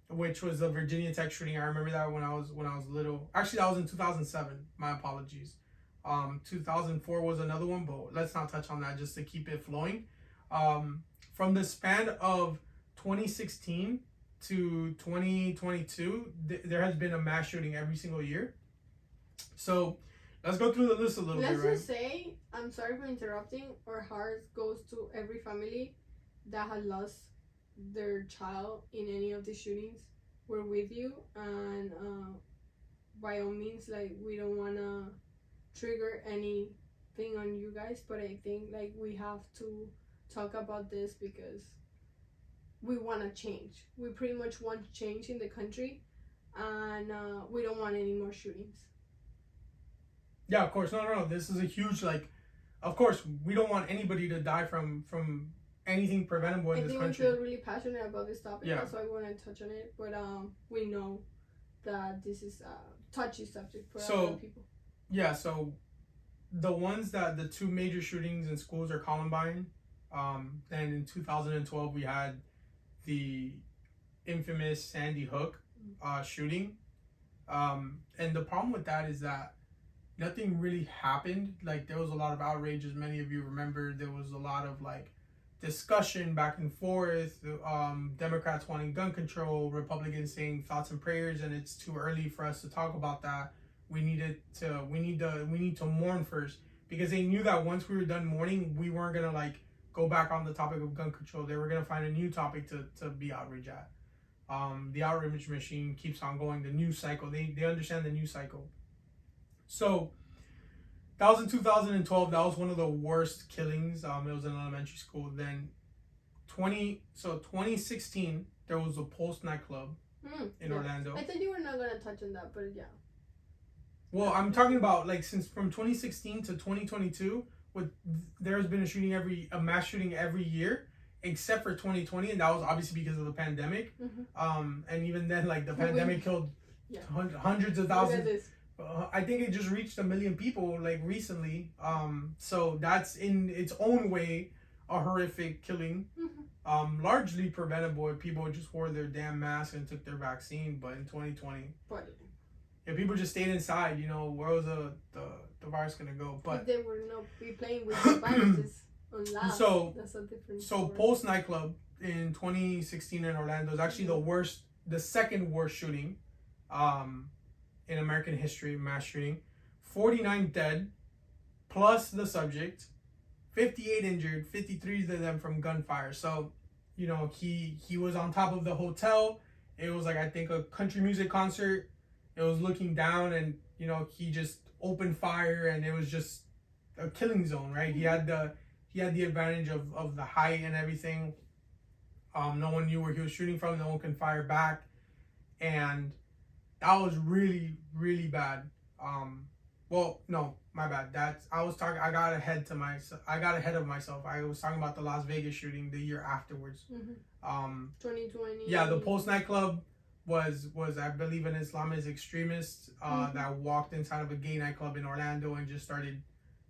S1: which was the Virginia Tech shooting. I remember that when I was little. Actually, that was in 2007. My apologies. 2004 was another one, but let's not touch on that just to keep it flowing. From the span of 2016 to 2022, there has been a mass shooting every single year. So Let's go through the list a little bit, right?
S2: Let's just say, I'm sorry for interrupting, our heart goes to every family that has lost their child in any of the shootings. We're with you, and by all means, like, we don't want to trigger anything on you guys, but I think, like, we have to talk about this because we want to change. We pretty much want change in the country, and we don't want any more shootings.
S1: Yeah, of course. No. This is a huge, like, of course, we don't want anybody to die from anything preventable in this country. I
S2: think we feel really passionate about this topic.
S1: Yeah.
S2: That's why we want to touch on it. But we know that this is a touchy subject for a lot of people.
S1: Yeah, so the two major shootings in schools are Columbine. Then in 2012, we had the infamous Sandy Hook shooting. And the problem with that is that nothing really happened. Like, there was a lot of outrage, as many of you remember. There was a lot of, like, discussion back and forth. Democrats wanting gun control, Republicans saying thoughts and prayers, and it's too early for us to talk about that. We need to mourn first, because they knew that once we were done mourning, we weren't gonna, like, go back on the topic of gun control. They were gonna find a new topic to be outraged at. The outrage machine keeps on going. The news cycle, they understand the news cycle. So that was in 2012. That was one of the worst killings. It was in elementary school. Then 2016, there was a Pulse nightclub in Orlando.
S2: I thought you were not gonna touch on that, but yeah.
S1: Well, I'm talking about, like, since from 2016 to 2022, there's been a mass shooting every year, except for 2020, and that was obviously because of the pandemic. And even then, like, the pandemic killed hundreds of thousands.
S2: Look at this.
S1: I think it just reached 1 million people, like, recently. So that's in its own way a horrific killing. Largely preventable if people just wore their damn mask and took their vaccine. But in 2020, if people just stayed inside, where was the virus gonna go? But
S2: they would not be playing with the viruses on labs.
S1: So
S2: that's a different
S1: story. Pulse nightclub in 2016 in Orlando is actually the second worst shooting. In American history, mass shooting. 49 dead, plus the subject. 58 injured, 53 of them from gunfire. So, he was on top of the hotel. It was, like, I think, a country music concert. It was looking down, and, he just opened fire, and it was just a killing zone, right? He had the advantage of the height and everything. No one knew where he was shooting from. No one can fire back. And that was really, really bad. Well, no, my bad. I got ahead of myself. I was talking about the Las Vegas shooting the year afterwards.
S2: 2020.
S1: Yeah, the Pulse nightclub was I believe an Islamist extremist that walked inside of a gay nightclub in Orlando and just started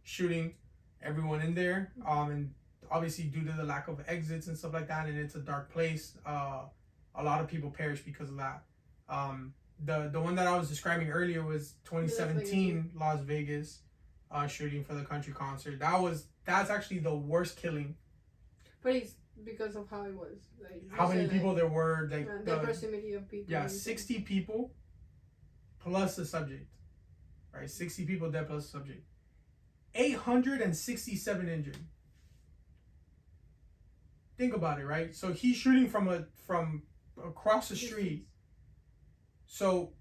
S1: shooting everyone in there. And obviously due to the lack of exits and stuff like that, and it's a dark place, a lot of people perished because of that. The one that I was describing earlier was 2017 Las Vegas shooting for the country concert. That's actually the worst killing.
S2: But it's because of how it was. Like,
S1: how many people there were? Like
S2: the proximity of people.
S1: Yeah, 60 people plus the subject. Right, 60 people dead plus the subject. 867 injured. Think about it, right? So he's shooting from across the street. So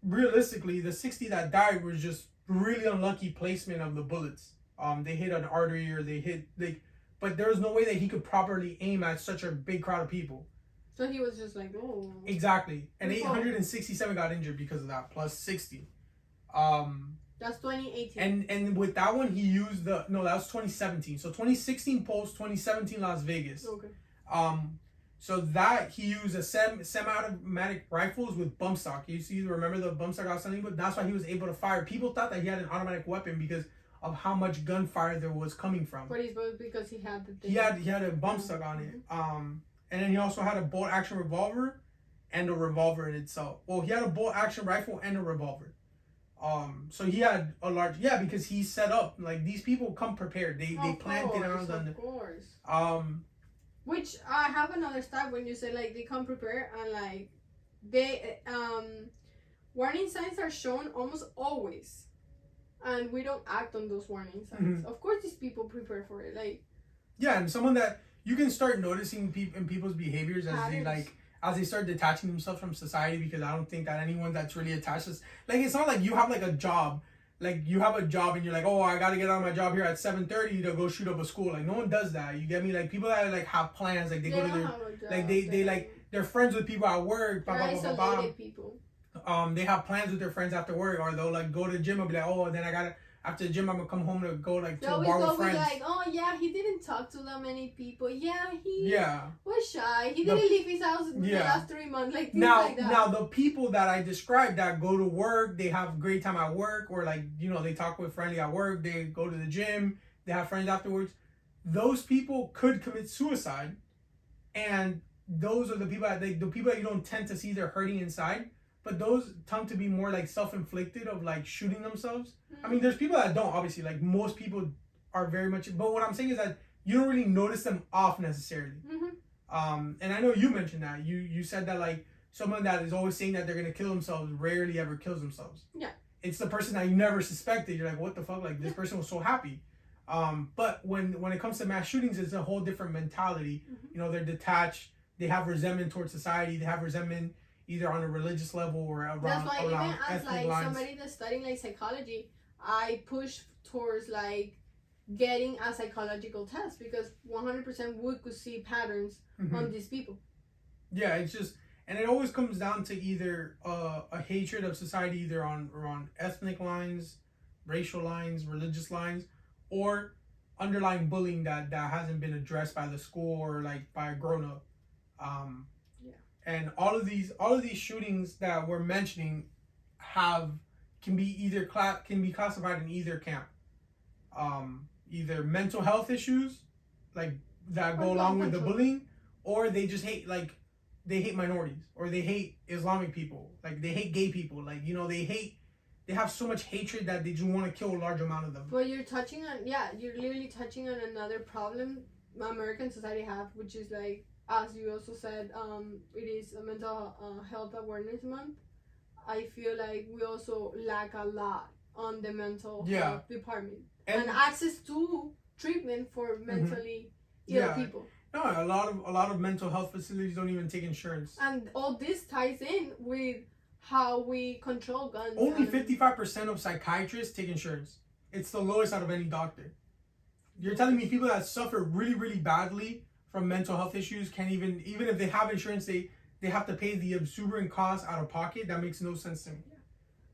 S1: realistically, the 60 that died was just really unlucky placement of the bullets. They hit an artery or they hit but there was no way that he could properly aim at such a big crowd of people.
S2: So he was just like, oh.
S1: Exactly. And 867 got injured because of that, plus 60.
S2: That's 2018.
S1: And with that one, he used that was 2017. So 2016 Pulse, 2017 Las Vegas.
S2: Okay.
S1: So that he used a semi-automatic rifles with bump stock. You remember the bump stock I was telling you about? That's why he was able to fire. People thought that he had an automatic weapon because of how much gunfire there was coming from.
S2: But it's because he had the thing.
S1: He had a bump stock on it. And then he also had a bolt action revolver and a revolver in itself. Well, he had a bolt action rifle and a revolver. So he had a large because he set up, like, these people come prepared. They planted around on
S2: Of course. Which I have another stat when you say, like, they come prepared, and, like, they warning signs are shown almost always and we don't act on those warning signs.
S1: Mm-hmm.
S2: Of course, these people prepare for it. Like,
S1: yeah, and someone that you can start noticing in people's behaviors as
S2: patterns.
S1: they start detaching themselves from society, because I don't think that anyone that's really attached is like, it's not like you have like a job. Like, you have a job and you're like, oh, I gotta get out of my job here at 7:30 to go shoot up a school. Like, no one does that. You get me? Like, people that like have plans, like they go to their, like they like they're friends with people at work. Blah, blah, blah, blah, blah.
S2: People.
S1: They have plans with their friends after work, or they'll like go to the gym and be like, oh, then I gotta, after the gym I'm gonna come home to go like to a bar with friends.
S2: Like, oh yeah, he didn't talk to that many people. Yeah, he
S1: yeah
S2: was shy. He didn't leave his house in the last 3 months. Like, things like that.
S1: Now the people that I described that go to work, they have a great time at work, or like, you know, they talk with friendly at work, they go to the gym, they have friends afterwards. Those people could commit suicide, and those are the people that the people that you don't tend to see they're hurting inside. But those tend to be more like self-inflicted, of like shooting themselves. I mean, there's people that don't, obviously. Like, most people are very much. But what I'm saying is that you don't really notice them off necessarily. And I know you mentioned that. You said that like someone that is always saying that they're gonna kill themselves rarely ever kills themselves.
S2: Yeah.
S1: It's the person that you never suspected. You're like, what the fuck? Like, this person was so happy. But when it comes to mass shootings, it's a whole different mentality. You know, they're detached. They have resentment towards society. They have resentment either on a religious level or around,
S2: that's why
S1: around
S2: even as like
S1: lines.
S2: somebody that's studying like psychology, I push towards like getting a psychological test, because 100% we could see patterns on these people.
S1: Yeah, it's just, and it always comes down to either a hatred of society, either on ethnic lines, racial lines, religious lines, or underlying bullying that hasn't been addressed by the school or like by a grown up. And all of these shootings that we're mentioning can be classified in either camp. Either mental health issues, like that go along with the bullying, or they just hate, like they hate minorities, or they hate Islamic people, like they hate gay people, like, you know, they have so much hatred that they just want to kill a large amount of them.
S2: But you're literally touching on another problem American society have, which is like, as you also said, it is a mental health awareness month. I feel like we also lack a lot on the mental health department and access to treatment for mentally ill people.
S1: No, a lot of mental health facilities don't even take insurance.
S2: And all this ties in with how we control guns.
S1: Only 55% of psychiatrists take insurance. It's the lowest out of any doctor. You're telling me people that suffer really, really badly from mental health issues can't even if they have insurance, they have to pay the exuberant cost out of pocket? That makes no sense to me.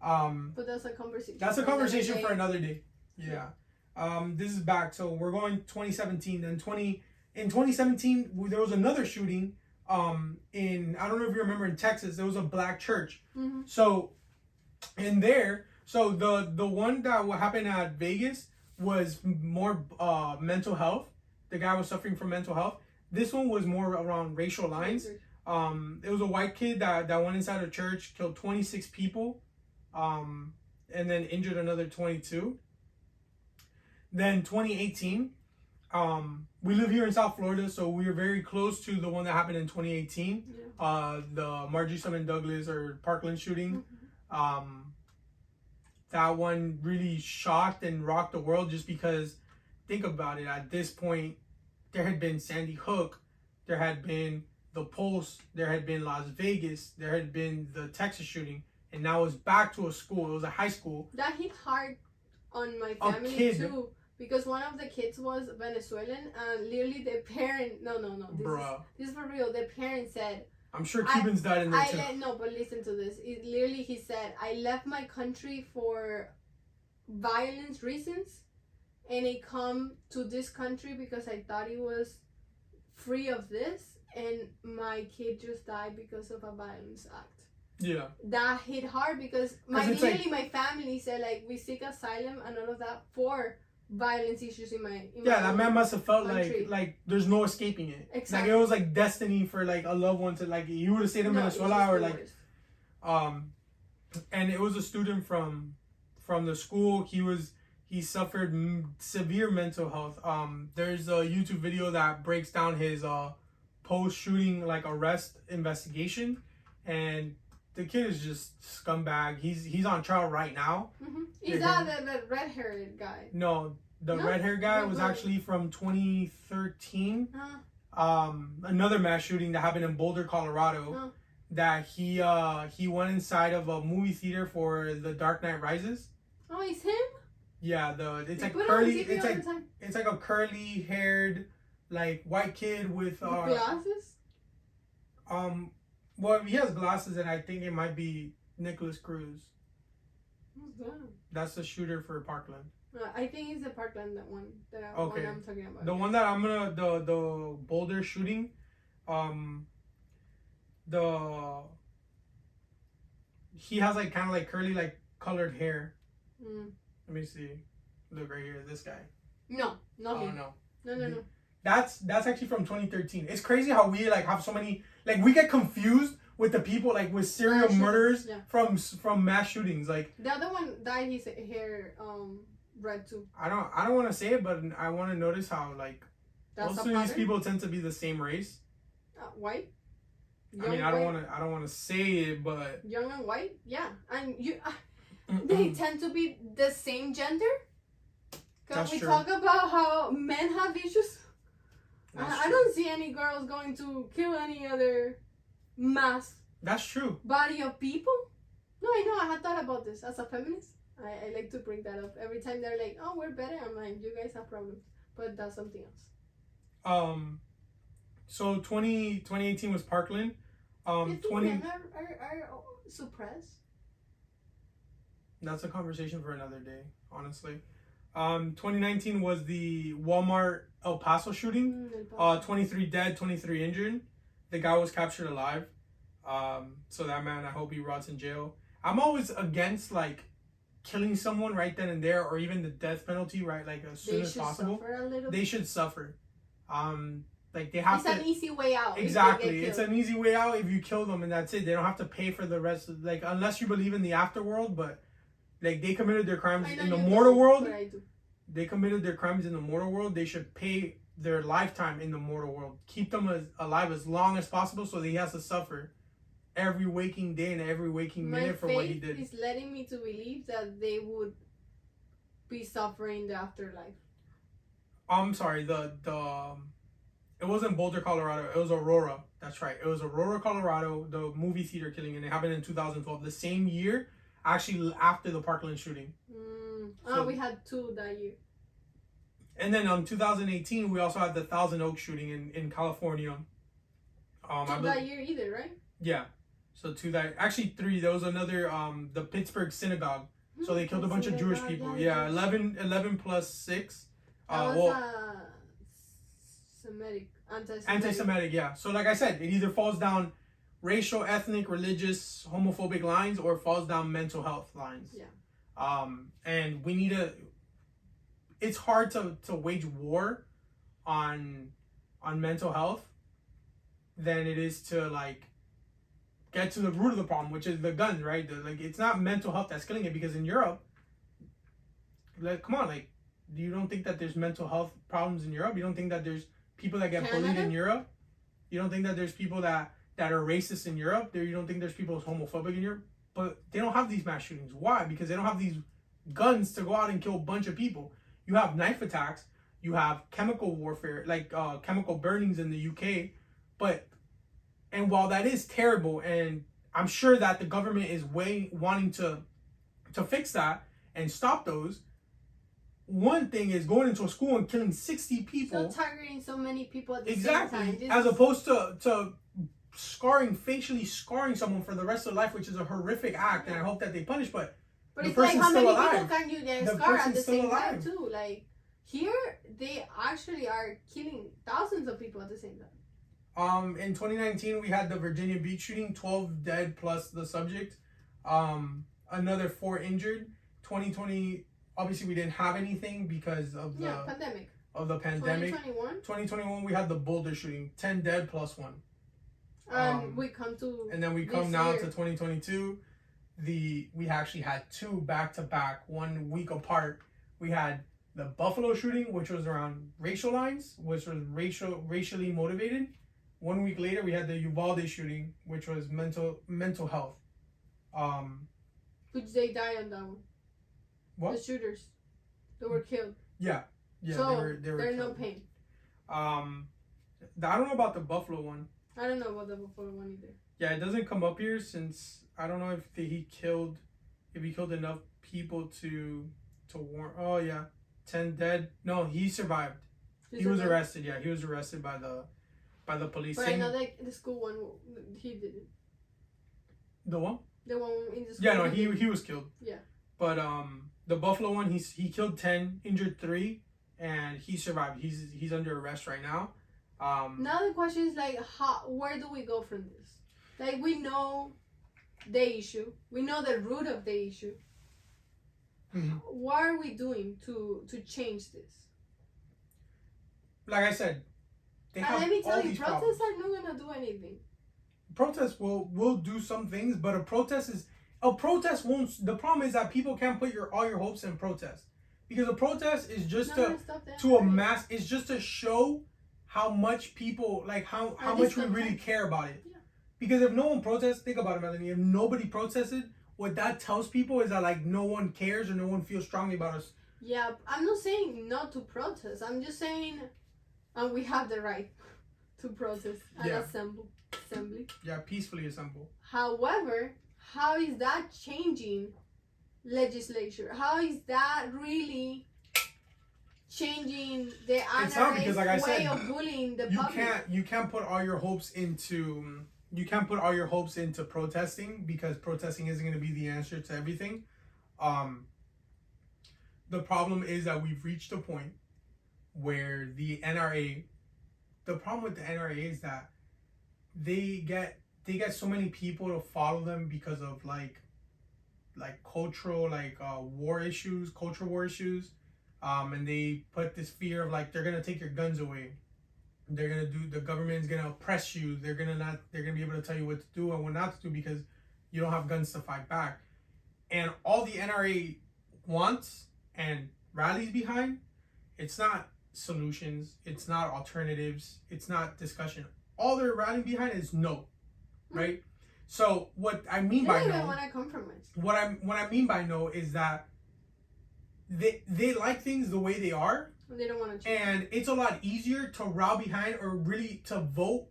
S2: But that's a conversation.
S1: That's a conversation for another day. Yeah. This is back. So we're going 2017. Then in 2017, there was another shooting. In, I don't know if you remember, in Texas, there was a black church. So in there, so the one that happened at Vegas was more mental health. The guy was suffering from mental health. This one was more around racial lines. It was a white kid that went inside a church, killed 26 people, and then injured another 22. Then 2018, we live here in South Florida, so we are very close to the one that happened in 2018, the Marjorie Stoneman Douglas or Parkland shooting. That one really shocked and rocked the world, just because, think about it, at this point, there had been Sandy Hook, there had been the Pulse, there had been Las Vegas, there had been the Texas shooting, and now it's back to a school. It was a high school.
S2: That hit hard on my family too, because one of the kids was Venezuelan, and literally the parent, no, this is for real. The parent said,
S1: I'm sure Cubans died in there too.
S2: No, but listen to this. Literally, he said, I left my country for violence reasons, and I come to this country because I thought it was free of this, and my kid just died because of a violence act.
S1: Yeah. That
S2: hit hard, because my family said, like, we seek asylum and all of that for violence issues in my
S1: that man must have felt like there's no escaping it.
S2: Exactly.
S1: Like, it was like destiny for like a loved one to, like, you would have stayed in Venezuela or like and it was a student from the school. He suffered severe mental health. There's a YouTube video that breaks down his post-shooting like arrest investigation, and the kid is just scumbag. He's on trial right now.
S2: Is that the red-haired guy?
S1: No, the red-haired guy was actually from 2013. Another mass shooting that happened in Boulder, Colorado. That he went inside of a movie theater for The Dark Knight Rises.
S2: Oh, it's him?
S1: Yeah, it's like curly. It's like a curly haired, like white kid with
S2: glasses.
S1: Well, he has glasses, and I think it might be Nicholas Cruz.
S2: Who's that?
S1: That's the shooter for Parkland.
S2: I think it's the Parkland one
S1: okay.
S2: one I'm talking about.
S1: The one that I'm gonna the Boulder shooting, he has like kind of like curly like colored hair. Let me see. Look right here, this guy.
S2: No.
S1: No.
S2: That's
S1: actually from 2013. It's crazy how we like have so many like we get confused with the people like with serial murderers from mass shootings. Like
S2: the other one dyed his hair red too.
S1: I don't want to say it, but I want to notice how like most of these people tend to be the same race.
S2: White.
S1: I mean, I don't want to say it, but
S2: young and white, yeah, and they tend to be the same gender. Can we talk about how men have issues? I don't see any girls going to kill any other mass.
S1: That's true.
S2: Body of people. No, I know. I had thought about this as a feminist. I like to bring that up every time they're like, "Oh, we're better." I'm like, "You guys have problems," but that's something else.
S1: So 2018 was Parkland.
S2: 20 men are suppressed.
S1: That's a conversation for another day, honestly. 2019 was the Walmart El Paso shooting. 23 dead, 23 injured. The guy was captured alive. So that man, I hope he rots in jail. I'm always against like killing someone right then and there, or even the death penalty, right? Like as soon as possible. They should suffer. Like they have
S2: it's an easy way out.
S1: Exactly. It's an easy way out if you kill them and that's it. They don't have to pay for the rest of like unless you believe in the afterworld, but like they committed their crimes in the mortal world. They committed their crimes in the mortal world. They should pay their lifetime in the mortal world. Keep them alive as long as possible so that he has to suffer every waking day and every waking minute for what he did.
S2: My faith is letting me to believe that they would be suffering the afterlife.
S1: I'm sorry, it wasn't Boulder, Colorado. It was Aurora. That's right. It was Aurora, Colorado, the movie theater killing, and it happened in 2012, the same year, actually after the Parkland shooting.
S2: So we had two that year.
S1: And then 2018, we also had the Thousand Oaks shooting in California.
S2: That year either, right?
S1: Yeah. So actually three. There was another, the Pittsburgh synagogue. So they killed a bunch of Jewish people. Yeah, 11 plus 6. Anti-Semitic, yeah. So like I said, it either falls down racial, ethnic, religious, homophobic lines, or falls down mental health lines.
S2: Yeah.
S1: And we need to. It's hard to wage war on mental health than it is to like get to the root of the problem, which is the guns, right? Like it's not mental health that's killing it, because in Europe, like come on, like you don't think that there's mental health problems in Europe? You don't think that there's people that get bullied in Europe? You don't think that there's people that are racist in Europe? You don't think there's people who's homophobic in Europe? But they don't have these mass shootings. Why? Because they don't have these guns to go out and kill a bunch of people. You have knife attacks. You have chemical warfare, like chemical burnings in the UK. And while that is terrible, and I'm sure that the government is wanting to fix that and stop those, one thing is going into a school and killing 60 people.
S2: So targeting so many people at the same time.
S1: As opposed to facially scarring someone for the rest of their life, which is a horrific act, and I hope that they punish, but the
S2: it's
S1: person's
S2: like how
S1: still
S2: many
S1: alive.
S2: people can you scar at the same time too? Like here, they actually are killing thousands of people at the same time.
S1: In 2019, we had the Virginia Beach shooting, 12 dead plus the subject. Another 4 injured. 2020, obviously we didn't have anything because of the
S2: pandemic.
S1: 2021, we had the Boulder shooting, 10 dead plus 1.
S2: And then we come
S1: now to 2022. We actually had 2 back-to-back, 1 week apart. We had the Buffalo shooting, which was around racial lines, which was racially motivated. 1 week later, we had the Uvalde shooting, which was mental health.
S2: Which they died on that one.
S1: What?
S2: The shooters. They were killed.
S1: Yeah.
S2: So,
S1: they were
S2: they're
S1: killed.
S2: no pain.
S1: I don't know about the Buffalo one.
S2: I don't know about the Buffalo one either.
S1: Yeah, it doesn't come up here since I don't know if he killed enough people to warrant. Oh yeah, 10 dead. No, he survived. He was arrested. Yeah, he was arrested by the police.
S2: But I know that the school one, he didn't.
S1: The one?
S2: The one in the school.
S1: Yeah, no, he was killed.
S2: Yeah.
S1: But the Buffalo one, he killed 10, injured 3, and he survived. He's under arrest right now.
S2: Now the question is like, where do we go from this? Like, we know the issue, we know the root of the issue.
S1: Mm-hmm.
S2: What are we doing to change this?
S1: Like I said, they have
S2: let me tell you,
S1: these
S2: protests
S1: problems.
S2: are not gonna do anything.
S1: Protests will do some things, but a protest won't. The problem is that people can't put all your hopes in protest, because a protest is just to amass. It's just to show how much people how much we really care about it.
S2: Yeah.
S1: Because if no one protests, think about it, Melanie. If nobody protested, what that tells people is that like no one cares or no one feels strongly about us.
S2: Yeah, I'm not saying not to protest. I'm just saying, we have the right to protest and assembly.
S1: Yeah, peacefully assemble.
S2: However, how is that changing legislature? How is that really changing the NRA's way of bullying the public?
S1: You can't put all your hopes into protesting, because protesting isn't going to be the answer to everything. The problem is that we've reached a point where the problem with the NRA is that they get so many people to follow them because of like cultural war issues, and they put this fear of like they're gonna take your guns away, the government's gonna oppress you, they're gonna be able to tell you what to do and what not to do because you don't have guns to fight back. And all the NRA wants and rallies behind, it's not solutions, it's not alternatives, it's not discussion. All they're rallying behind is no, right? So what I mean by no,
S2: want to compromise.
S1: What I mean by no is that they like things the way they are.
S2: They don't want to change.
S1: And it's a lot easier to rally behind or really to vote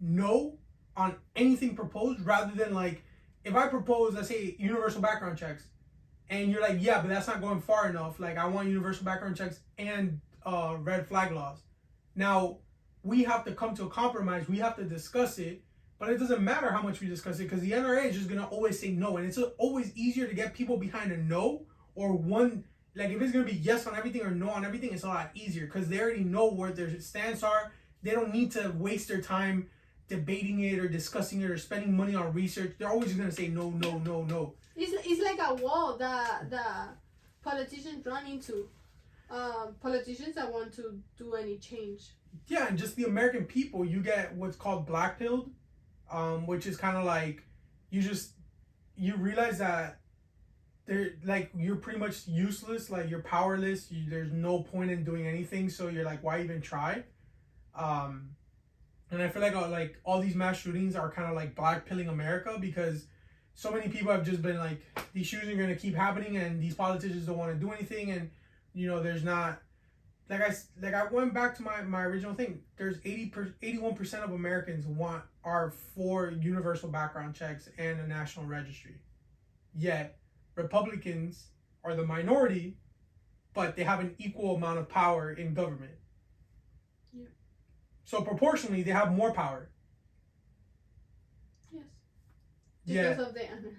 S1: no on anything proposed, rather than like if I propose, let's say, universal background checks, and you're like, yeah, but that's not going far enough. Like, I want universal background checks and red flag laws. Now, we have to come to a compromise. We have to discuss it, but it doesn't matter how much we discuss it because the NRA is just going to always say no. And it's always easier to get people behind a no, or one, like if it's going to be yes on everything or no on everything, it's a lot easier because they already know where their stance are. They don't need to much time debating it or discussing it or spending money on research. They're always going to say no, no, no, no.
S2: It's like a wall that politicians run into. Politicians that want to do any change.
S1: Yeah, and just the American people, you get what's called blackpilled, which is kind of like you realize that you're pretty much useless, like you're powerless. There's no point in doing anything, so you're like, why even try? And I feel like all these mass shootings are kind of like blackpilling America because so many people have just been like, these shootings are gonna keep happening, and these politicians don't want to do anything, and there's not. Like I went back to my original thing. There's 81% of Americans are for universal background checks and a national registry. Yet Republicans are the minority, but they have an equal amount of power in government.
S2: Yeah.
S1: So proportionally, they have more power.
S2: Yes. Because of the NRA.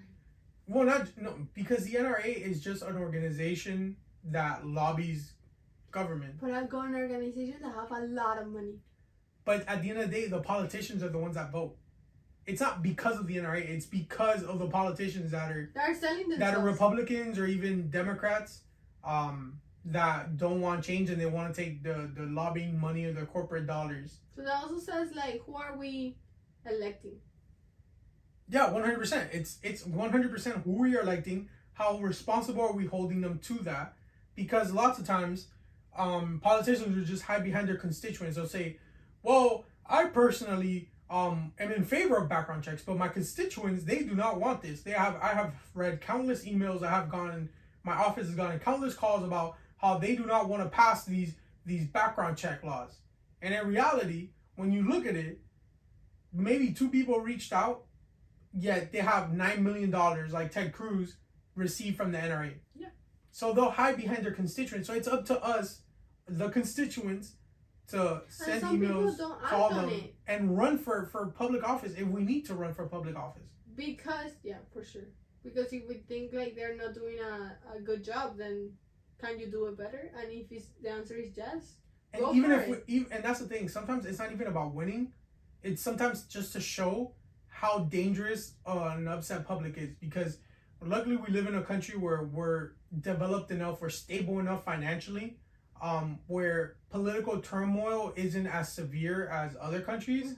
S1: Well, because the NRA is just an organization that lobbies government.
S2: But I've got an organization that have a lot of money.
S1: But at the end of the day, the politicians are the ones that vote. It's not because of the NRA. It's because of the politicians they're selling themselves. That are Republicans or even Democrats that don't want change and they want to take the lobbying money of the corporate dollars.
S2: So that also says like, who are we electing?
S1: Yeah, 100%. It's 100% who we are electing. How responsible are we holding them to that? Because lots of times, politicians will just hide behind their constituents. They'll say, well, I personally am in favor of background checks, but my constituents, they do not want this. I have read countless emails. My office has gotten countless calls about how they do not want to pass these background check laws. And in reality, when you look at it, maybe 2 people reached out, yet they have $9 million, like Ted Cruz received from the NRA.
S2: Yeah.
S1: So they'll hide behind their constituents. So it's up to us, the constituents, to send emails, call them, and run for public office if we need to run for public office.
S2: Because, yeah, for sure. Because if we think like they're not doing a good job, then can you do it better? And if the answer is yes,
S1: and even if and that's the thing, sometimes it's not even about winning. It's sometimes just to show how dangerous an upset public is, because luckily we live in a country where we're developed enough, we're stable enough financially, where political turmoil isn't as severe as other countries.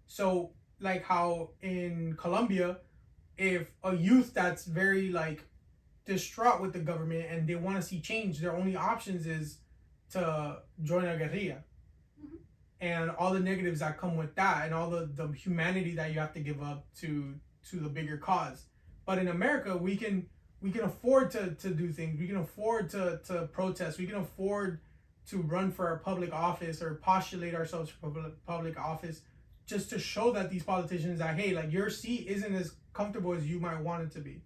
S1: So like how in Colombia, if a youth that's very like distraught with the government and they want to see change, their only options is to join a guerrilla. And all the negatives that come with that, and all the humanity that you have to give up to the bigger cause. But in America, we can afford to do things. We can afford to protest. We can afford to run for a public office or postulate ourselves for public office, just to show that these politicians that, hey, like, your seat isn't as comfortable as you might want it to be.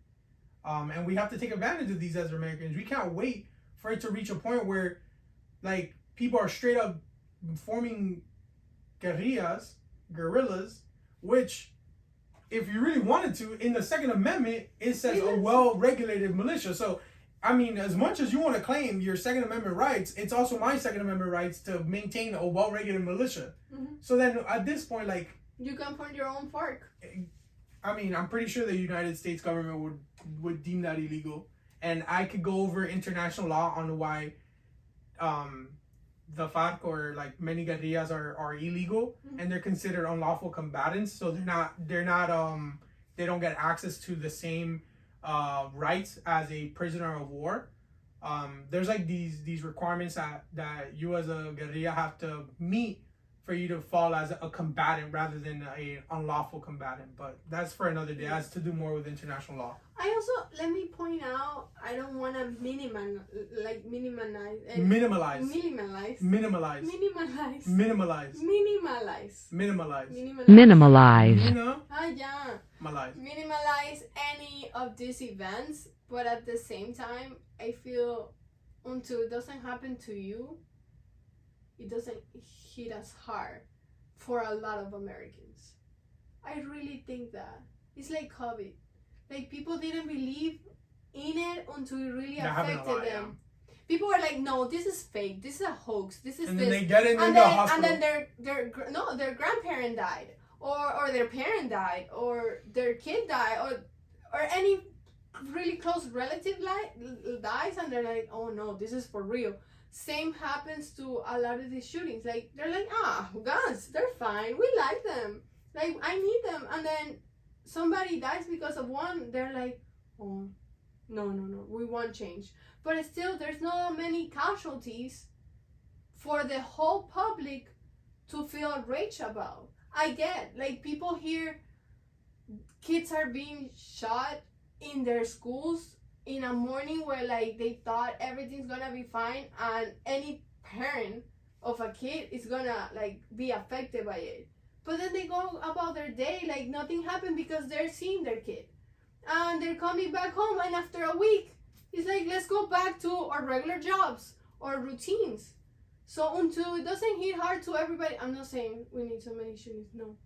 S1: And we have to take advantage of these as Americans. We can't wait for it to reach a point where, like, people are straight up forming guerrillas, which, if you really wanted to, in the Second Amendment, it says a well-regulated militia. So, I mean, as much as you want to claim your Second Amendment rights, it's also my Second Amendment rights to maintain a well-regulated militia. So then, at this point, like,
S2: you can form your own FARC.
S1: I mean, I'm pretty sure the United States government would deem that illegal, and I could go over international law on why the FARC or like many guerrillas are illegal, and they're considered unlawful combatants. So they don't get access to the same rights as a prisoner of war. There's like these requirements that you as a guerrilla have to meet for you to fall as a combatant rather than a unlawful combatant. But that's for another day. It has to do more with international law.
S2: I also, let me point out, I don't want to minimize. Minimalize any of these events, but at the same time, I feel until it doesn't happen to you, it doesn't hit us hard for a lot of Americans. I really think that. It's like COVID. Like, people didn't believe in it until it really affected them. Yeah. People were like, no, this is fake. This is a hoax. This is
S1: and
S2: this.
S1: Then they get in the hospital.
S2: And then their grandparent died. Or their parent died. Or their kid died. Or any really close relative dies. And they're like, oh no, this is for real. Same happens to a lot of these shootings. Like, they're like, guns, they're fine. We like them. Like, I need them. And then somebody dies because of one. They're like, oh, no, we want change. But still, there's not many casualties for the whole public to feel outraged about. I get, like, people hear kids are being shot in their schools in a morning where, like, they thought everything's gonna be fine, and any parent of a kid is gonna, like, be affected by it. But then they go about their day like nothing happened because they're seeing their kid. And they're coming back home, and after a week, it's like, let's go back to our regular jobs or routines. So until it doesn't hit hard to everybody, I'm not saying we need so many shootings, no.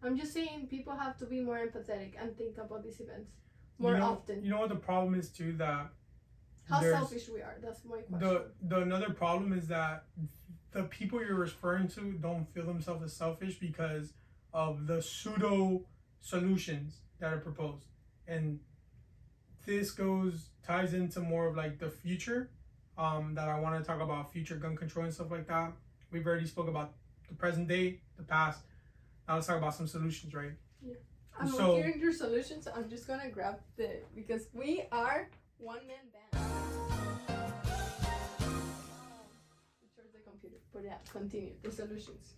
S2: I'm just saying people have to be more empathetic and think about these events more often.
S1: You know what the problem is too? That
S2: how selfish we are. That's my question.
S1: The another problem is that the people you're referring to don't feel themselves as selfish because of the pseudo solutions that are proposed. And this ties into more of like the future, that I want to talk about, future gun control and stuff like that. We've already spoke about the present day, the past. Now let's talk about some solutions, right?
S2: Yeah. I'm hearing your solutions. I'm just gonna grab because we are one-man band. Charge the computer. But yeah, continue the solutions.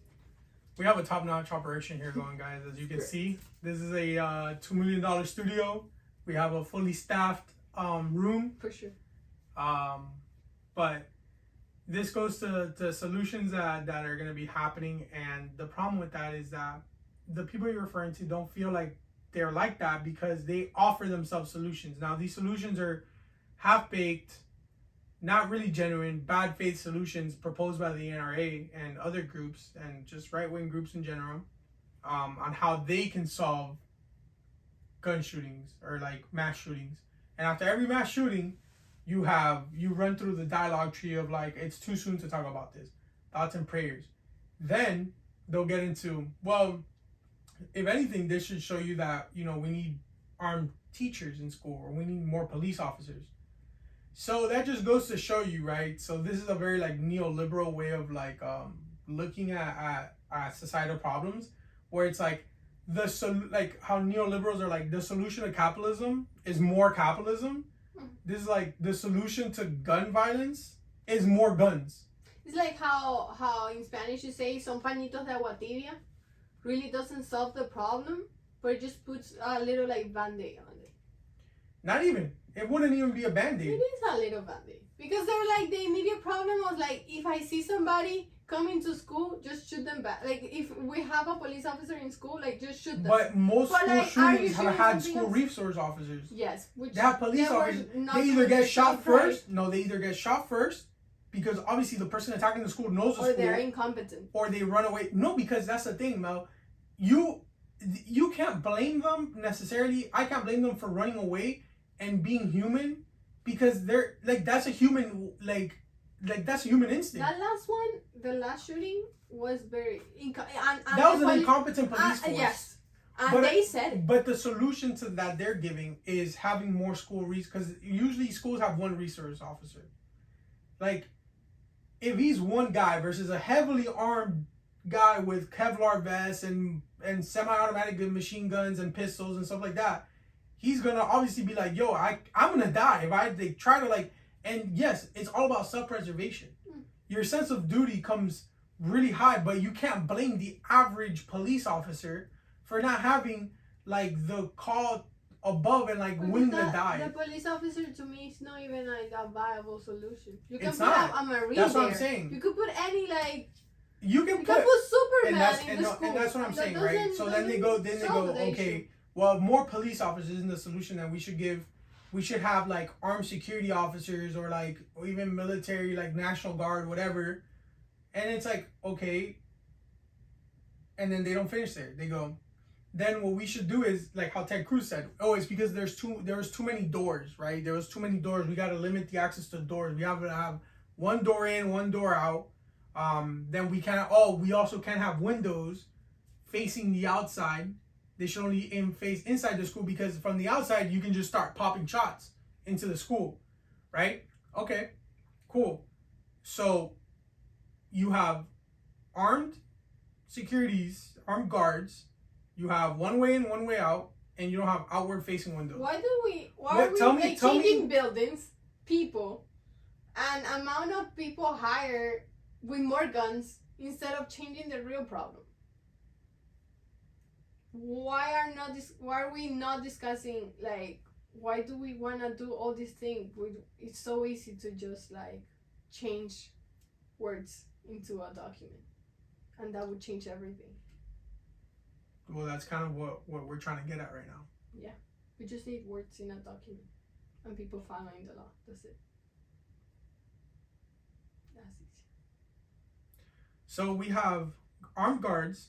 S1: We have a top-notch operation here going, guys. As you can see, this is a $2 million studio. We have a fully staffed room.
S2: For sure.
S1: But this goes to solutions that are going to be happening. And the problem with that is that the people you're referring to don't feel like they're like that because they offer themselves solutions. Now, these solutions are half-baked, not really genuine, bad faith solutions proposed by the NRA and other groups and just right-wing groups in general on how they can solve gun shootings or like mass shootings. And after every mass shooting, you run through the dialogue tree of like, it's too soon to talk about this, thoughts and prayers. Then they'll get into, well, if anything, this should show you that, we need armed teachers in school, or we need more police officers. So that just goes to show you, right? So this is a very like neoliberal way of like looking at societal problems, where it's like like how neoliberals are like the solution to capitalism is more capitalism. This is like the solution to gun violence is more guns.
S2: It's like how in Spanish you say son pañitos de agua tibia really doesn't solve the problem, but it just puts a little like band-aid on it.
S1: Not even. It wouldn't even be a band-aid.
S2: It is a little band-aid. Because they're like, the immediate problem was like, if I see somebody coming to school, just shoot them back. Like, if we have a police officer in school, like, just shoot them.
S1: But most school
S2: like,
S1: shootings have had school resource officers.
S2: Yes. Which
S1: they have police officers. They either get shot first. No, they either get shot first because obviously the person attacking the school knows the school.
S2: Or they're incompetent.
S1: Or they run away. No, because that's the thing, Mel. You can't blame them necessarily. I can't blame them for running away and being human, because they're like, that's a human that's a human instinct.
S2: That last one, the last shooting was very
S1: that was an incompetent police force.
S2: Yes, and they said it.
S1: But the solution to that they're giving is having more school because usually schools have one resource officer. Like, if he's one guy versus a heavily armed guy with Kevlar vests and semi-automatic machine guns and pistols and stuff like that, he's gonna obviously be like, yo, I'm gonna die if they try to like. And yes, it's all about self-preservation. Your sense of duty comes really high, but you can't blame the average police officer for not having like the call above and like willing to die.
S2: The police officer, to me, is not even like a viable solution. You can
S1: it's
S2: put
S1: not.
S2: a marine
S1: That's
S2: there.
S1: what I'm saying.
S2: You could put any like.
S1: You can put
S2: Superman in the school.
S1: And that's what I'm saying, right? So then they go, okay, well, more police officers isn't the solution that we should give. We should have like armed security officers or even military, like National Guard, whatever. And it's like, okay. And then they don't finish there. They go, then what we should do is like how Ted Cruz said, oh, it's because there was too many doors, right? There was too many doors. We got to limit the access to the doors. We have to have one door in, one door out. Then we also can't have windows facing the outside. They should only face inside the school, because from the outside you can just start popping shots into the school, right? Okay, cool. So you have armed securities, armed guards. You have one way in, one way out, and you don't have outward facing windows.
S2: Why are we changing buildings, people, and amount of people hired with more guns instead of changing the real problem? Why are we not discussing, like, why do we want to do all these things? It's so easy to just like change words into a document, and that would change everything.
S1: Well, that's kind of what we're trying to get at right now.
S2: Yeah, we just need words in a document and people following the law. That's it. That's easy.
S1: So we have armed guards.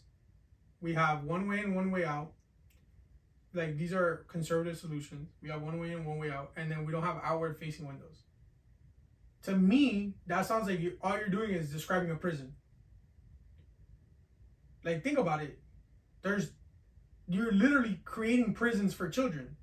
S1: We have one way in, one way out. Like, these are conservative solutions. We have one way in, one way out. And then we don't have outward facing windows. To me, that sounds like all you're doing is describing a prison. Like, think about it. You're literally creating prisons for children.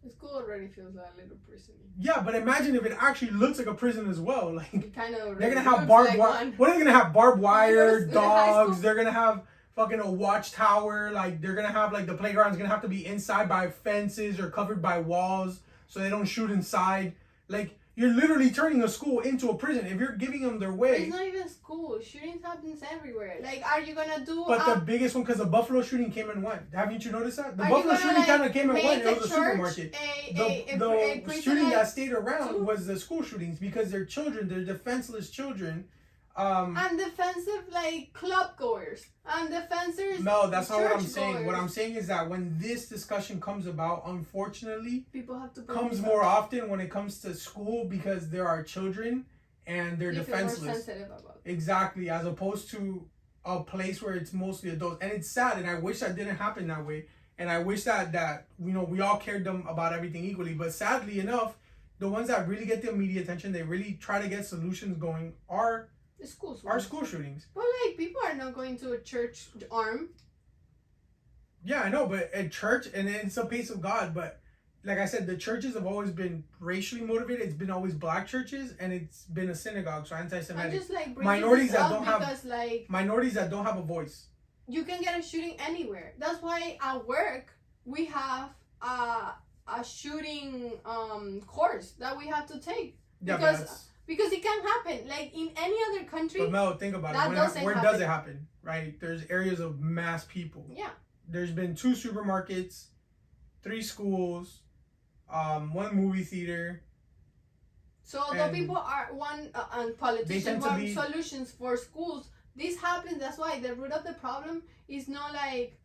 S2: The school already feels like a little prison.
S1: Yeah, but imagine if it actually looks like a prison as well. Like,
S2: it kind of
S1: they're gonna have barbed wire. What are they gonna have? Barbed wire, dogs. They're gonna have fucking a watchtower. Like, they're gonna have like the playground's gonna have to be inside by fences or covered by walls so they don't shoot inside. Like, You're literally turning a school into a prison if you're giving them their
S2: But
S1: way.
S2: it's not even school. Shootings happens everywhere. Like, are you gonna do?
S1: But the biggest one, because the Buffalo shooting came and went. Haven't you noticed that? The
S2: Are
S1: Buffalo
S2: you gonna,
S1: shooting kind of came and
S2: make
S1: went. It
S2: a
S1: was a
S2: church
S1: supermarket.
S2: a
S1: The
S2: prison
S1: shooting
S2: like
S1: that stayed around
S2: too?
S1: was the school shootings because they're children. They're defenseless children.
S2: And defensive like club goers and defenders.
S1: No, that's not what I'm
S2: church
S1: saying.
S2: goers.
S1: What I'm saying is that when this discussion comes about, unfortunately,
S2: People have to bring
S1: comes
S2: this
S1: more
S2: up.
S1: often when it comes to school because there are children and they're
S2: You feel more
S1: defenseless.
S2: sensitive about it.
S1: Exactly, as opposed to a place where it's mostly adults. And it's sad, and I wish that didn't happen that way. And I wish that we all cared them about everything equally. But sadly enough, the ones that really get the media attention, they really try to get solutions going are
S2: The schools.
S1: our school shootings.
S2: But like people are not going to a church armed.
S1: Yeah, I know, but at church, and it's a pace of God, but like I said, the churches have always been racially motivated. It's been always black churches, and it's been a synagogue, so
S2: I
S1: anti-Semitic.
S2: just like
S1: Minorities that don't have
S2: because like
S1: minorities that don't have a voice.
S2: you can get a shooting anywhere. That's why at work we have a shooting course that we have to take
S1: Yeah,
S2: because it can happen like in any other country.
S1: but Mel, think about
S2: that
S1: it.
S2: doesn't
S1: Where
S2: happen.
S1: does it happen? Right? There's areas of mass people.
S2: Yeah.
S1: There's been 2 supermarkets, 3 schools, 1 movie theater.
S2: So although people are and politicians
S1: tend to
S2: want
S1: be-
S2: solutions for schools, this happens. That's why the root of the problem is not like.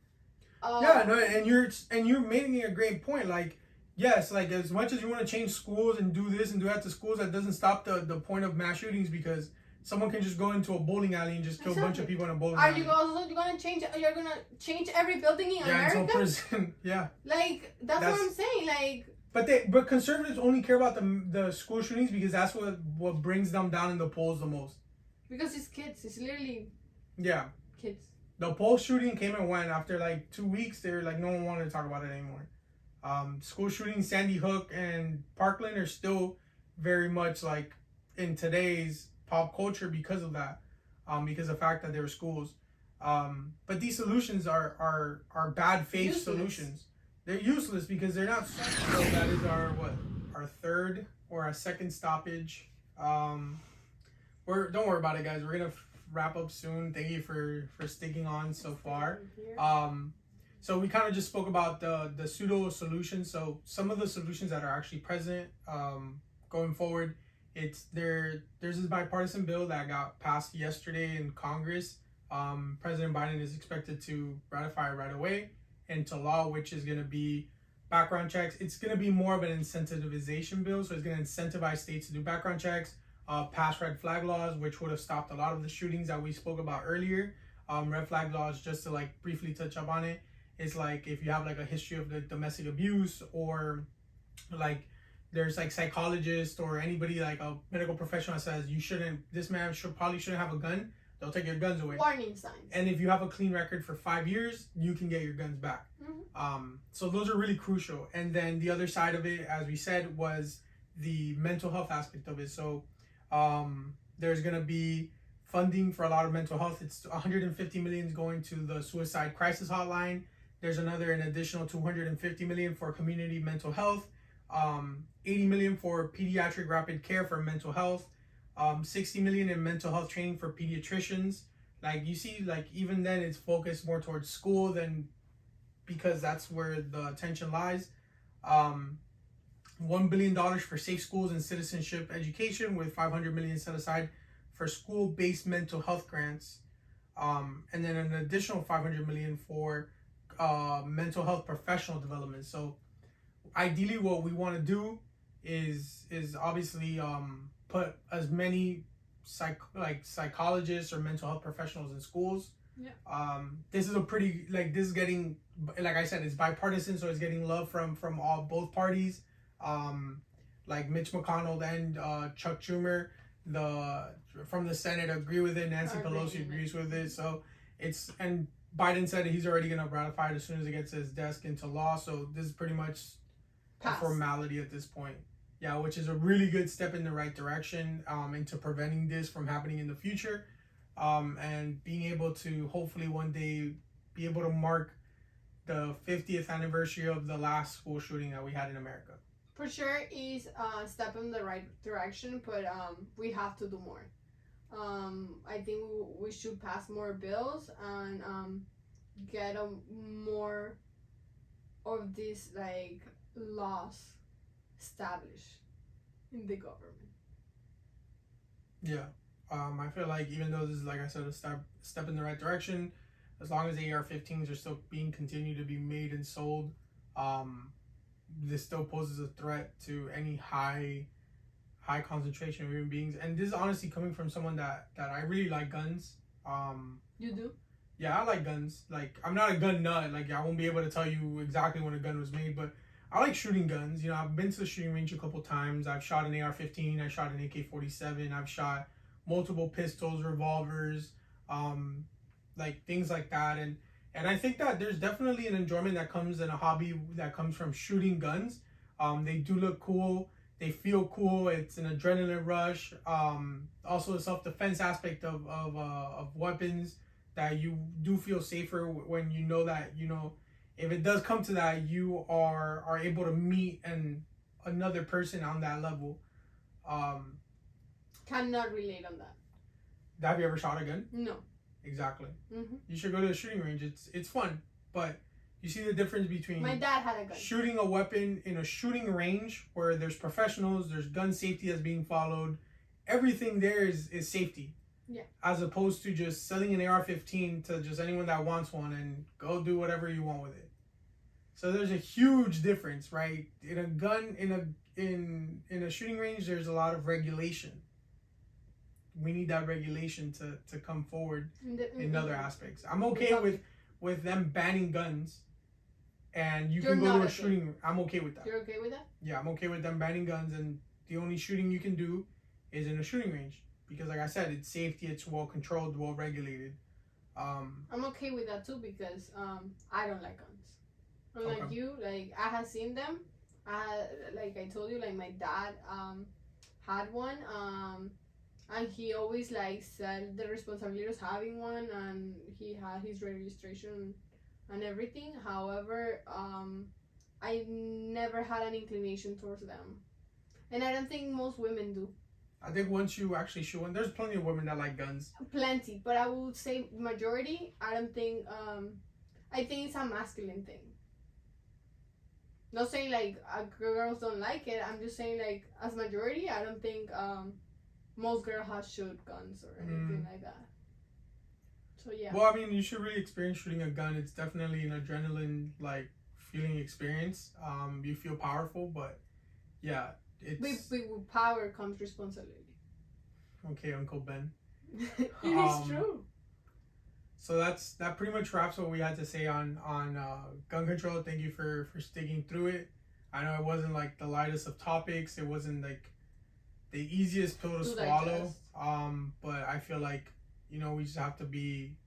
S1: Yeah, no, and you're making a great point. Like, yes, like as much as you want to change schools and do this and do that to schools, that doesn't stop the point of mass shootings because someone can just go into a bowling alley and just kill a bunch of people in a bowling
S2: Are
S1: alley.
S2: you also gonna change? You're gonna change every building in America?
S1: Into a prison. Yeah.
S2: Like that's what I'm saying. Like.
S1: But conservatives only care about the school shootings because that's what brings them down in the polls the most.
S2: Because it's kids. It's literally.
S1: Yeah.
S2: Kids.
S1: The Pole shooting came and went after like 2 weeks. They were like, no one wanted to talk about it anymore. School shootings, Sandy Hook and Parkland are still very much like in today's pop culture because of that, because of the fact that they were schools. But these solutions are bad faith solutions. They're useless because they're not. So that is our third or our second stoppage. Don't worry about it, guys. We're gonna wrap up soon. Thank you for sticking on so far. So we kind of just spoke about the pseudo solutions. So some of the solutions that are actually present going forward, there's this bipartisan bill that got passed yesterday in Congress. President Biden is expected to ratify it right away into law, which is going to be background checks. It's going to be more of an incentivization bill, so it's going to incentivize states to do background checks. Pass red flag laws, which would have stopped a lot of the shootings that we spoke about earlier. Red flag laws, just to like briefly touch up on it, is like if you have like a history of the domestic abuse, or like there's like psychologists or anybody like a medical professional that says this man probably shouldn't have a gun, they'll take your guns away.
S2: Warning signs.
S1: And if you have a clean record for 5 years, you can get your guns back.
S2: Mm-hmm.
S1: So those are really crucial. And then the other side of it, as we said, was the mental health aspect of it. So there's going to be funding for a lot of mental health. It's 150 million is going to the suicide crisis hotline. There's an additional 250 million for community mental health, 80 million for pediatric rapid care for mental health, 60 million in mental health training for pediatricians. Like you see, like even then it's focused more towards school than, because that's where the attention lies. $1 billion for safe schools and citizenship education, with 500 million set aside for school-based mental health grants, and then an additional 500 million for mental health professional development. So ideally what we want to do is obviously put as many psychologists or mental health professionals in schools.
S2: Yeah.
S1: This is getting, like I said, it's bipartisan, so it's getting love from both parties. Like Mitch McConnell and Chuck Schumer, from the Senate, agree with it. Nancy Pelosi agrees with it. So and Biden said he's already going to ratify it as soon as it gets his desk into law. So this is pretty much a formality at this point. Yeah, which is a really good step in the right direction into preventing this from happening in the future, and being able to hopefully one day be able to mark the 50th anniversary of the last school shooting that we had in America.
S2: For sure is a step in the right direction, but we have to do more. I think we should pass more bills and get more of these like laws established in the government.
S1: Yeah. I feel like even though this is, like I said, a step in the right direction, as long as the AR-15s are still being continued to be made and sold, this still poses a threat to any high concentration of human beings. And this is honestly coming from someone that I really like guns.
S2: You do?
S1: Yeah, I like guns. Like, I'm not a gun nut. Like, I won't be able to tell you exactly when a gun was made, but I like shooting guns. You know, I've been to the shooting range a couple times. I've shot an AR-15. I shot an AK-47. I've shot multiple pistols, revolvers, like things like that. And I think that there's definitely an enjoyment that comes in a hobby that comes from shooting guns. They do look cool. They feel cool. It's an adrenaline rush. Also, the self-defense aspect of weapons, that you do feel safer when you know that, you know, if it does come to that, you are able to meet another person on that level.
S2: Cannot relate on that.
S1: Have you ever shot a gun?
S2: No.
S1: Exactly.
S2: Mm-hmm.
S1: You should go to a shooting range. It's fun, but you see the difference between
S2: my dad had a gun.
S1: Shooting a weapon in a shooting range where there's professionals, there's gun safety that's being followed. Everything there is safety.
S2: Yeah.
S1: As opposed to just selling an AR-15 to just anyone that wants one and go do whatever you want with it. So there's a huge difference, right? In a gun, in a shooting range, there's a lot of regulation. We need that regulation to come forward in other aspects. I'm okay with them banning guns, and you can go to a shooting. I'm okay with that.
S2: You're okay with that?
S1: Yeah, I'm okay with them banning guns, and the only shooting you can do is in a shooting range, because, like I said, it's safety, it's well controlled, well regulated.
S2: I'm okay with that too, because I don't like guns. Unlike you, like I have seen them. Like I told you, like my dad had one. And he always like said the responsibility of having one, and he had his registration and everything. However, I never had an inclination towards them, and I don't think most women do.
S1: I think once you actually shoot one, there's plenty of women that like guns.
S2: Plenty, but I would say majority. I don't think. I think it's a masculine thing. Not saying like girls don't like it. I'm just saying like as majority, I don't think most girls have shot guns or anything like that. So yeah.
S1: Well, I mean, you should really experience shooting a gun. It's definitely an adrenaline like feeling experience. You feel powerful, but yeah, it's
S2: with power comes responsibility.
S1: Okay, Uncle Ben.
S2: It is true.
S1: So that pretty much wraps what we had to say on gun control. Thank you for sticking through it. I know it wasn't like the lightest of topics. It wasn't like the easiest pill to swallow. But I feel like, you know, we just have to be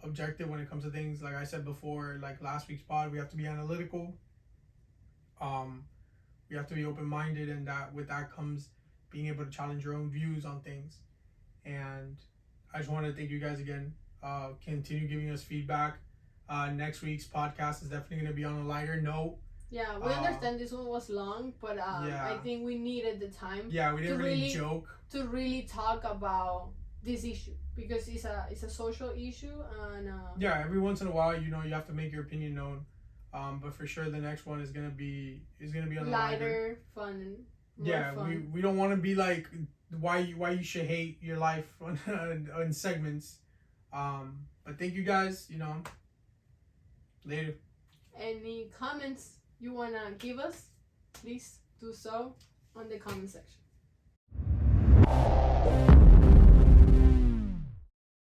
S1: objective when it comes to things. Like I said before, like last week's pod, we have to be analytical. We have to be open-minded, and that with that comes being able to challenge your own views on things. And I just want to thank you guys again. Continue giving us feedback. Next week's podcast is definitely going to be on a lighter note.
S2: Yeah, we understand this one was long, but I think we needed the time.
S1: Yeah, we didn't really joke
S2: to really talk about this issue, because it's a social issue, and
S1: yeah, every once in a while, you know, you have to make your opinion known. But for sure, the next one is gonna be on
S2: lighter, fun.
S1: Yeah,
S2: fun.
S1: We don't want to be like why you should hate your life on segments. But thank you guys. You know, later.
S2: Any comments you wanna give us, please do so on the comment section.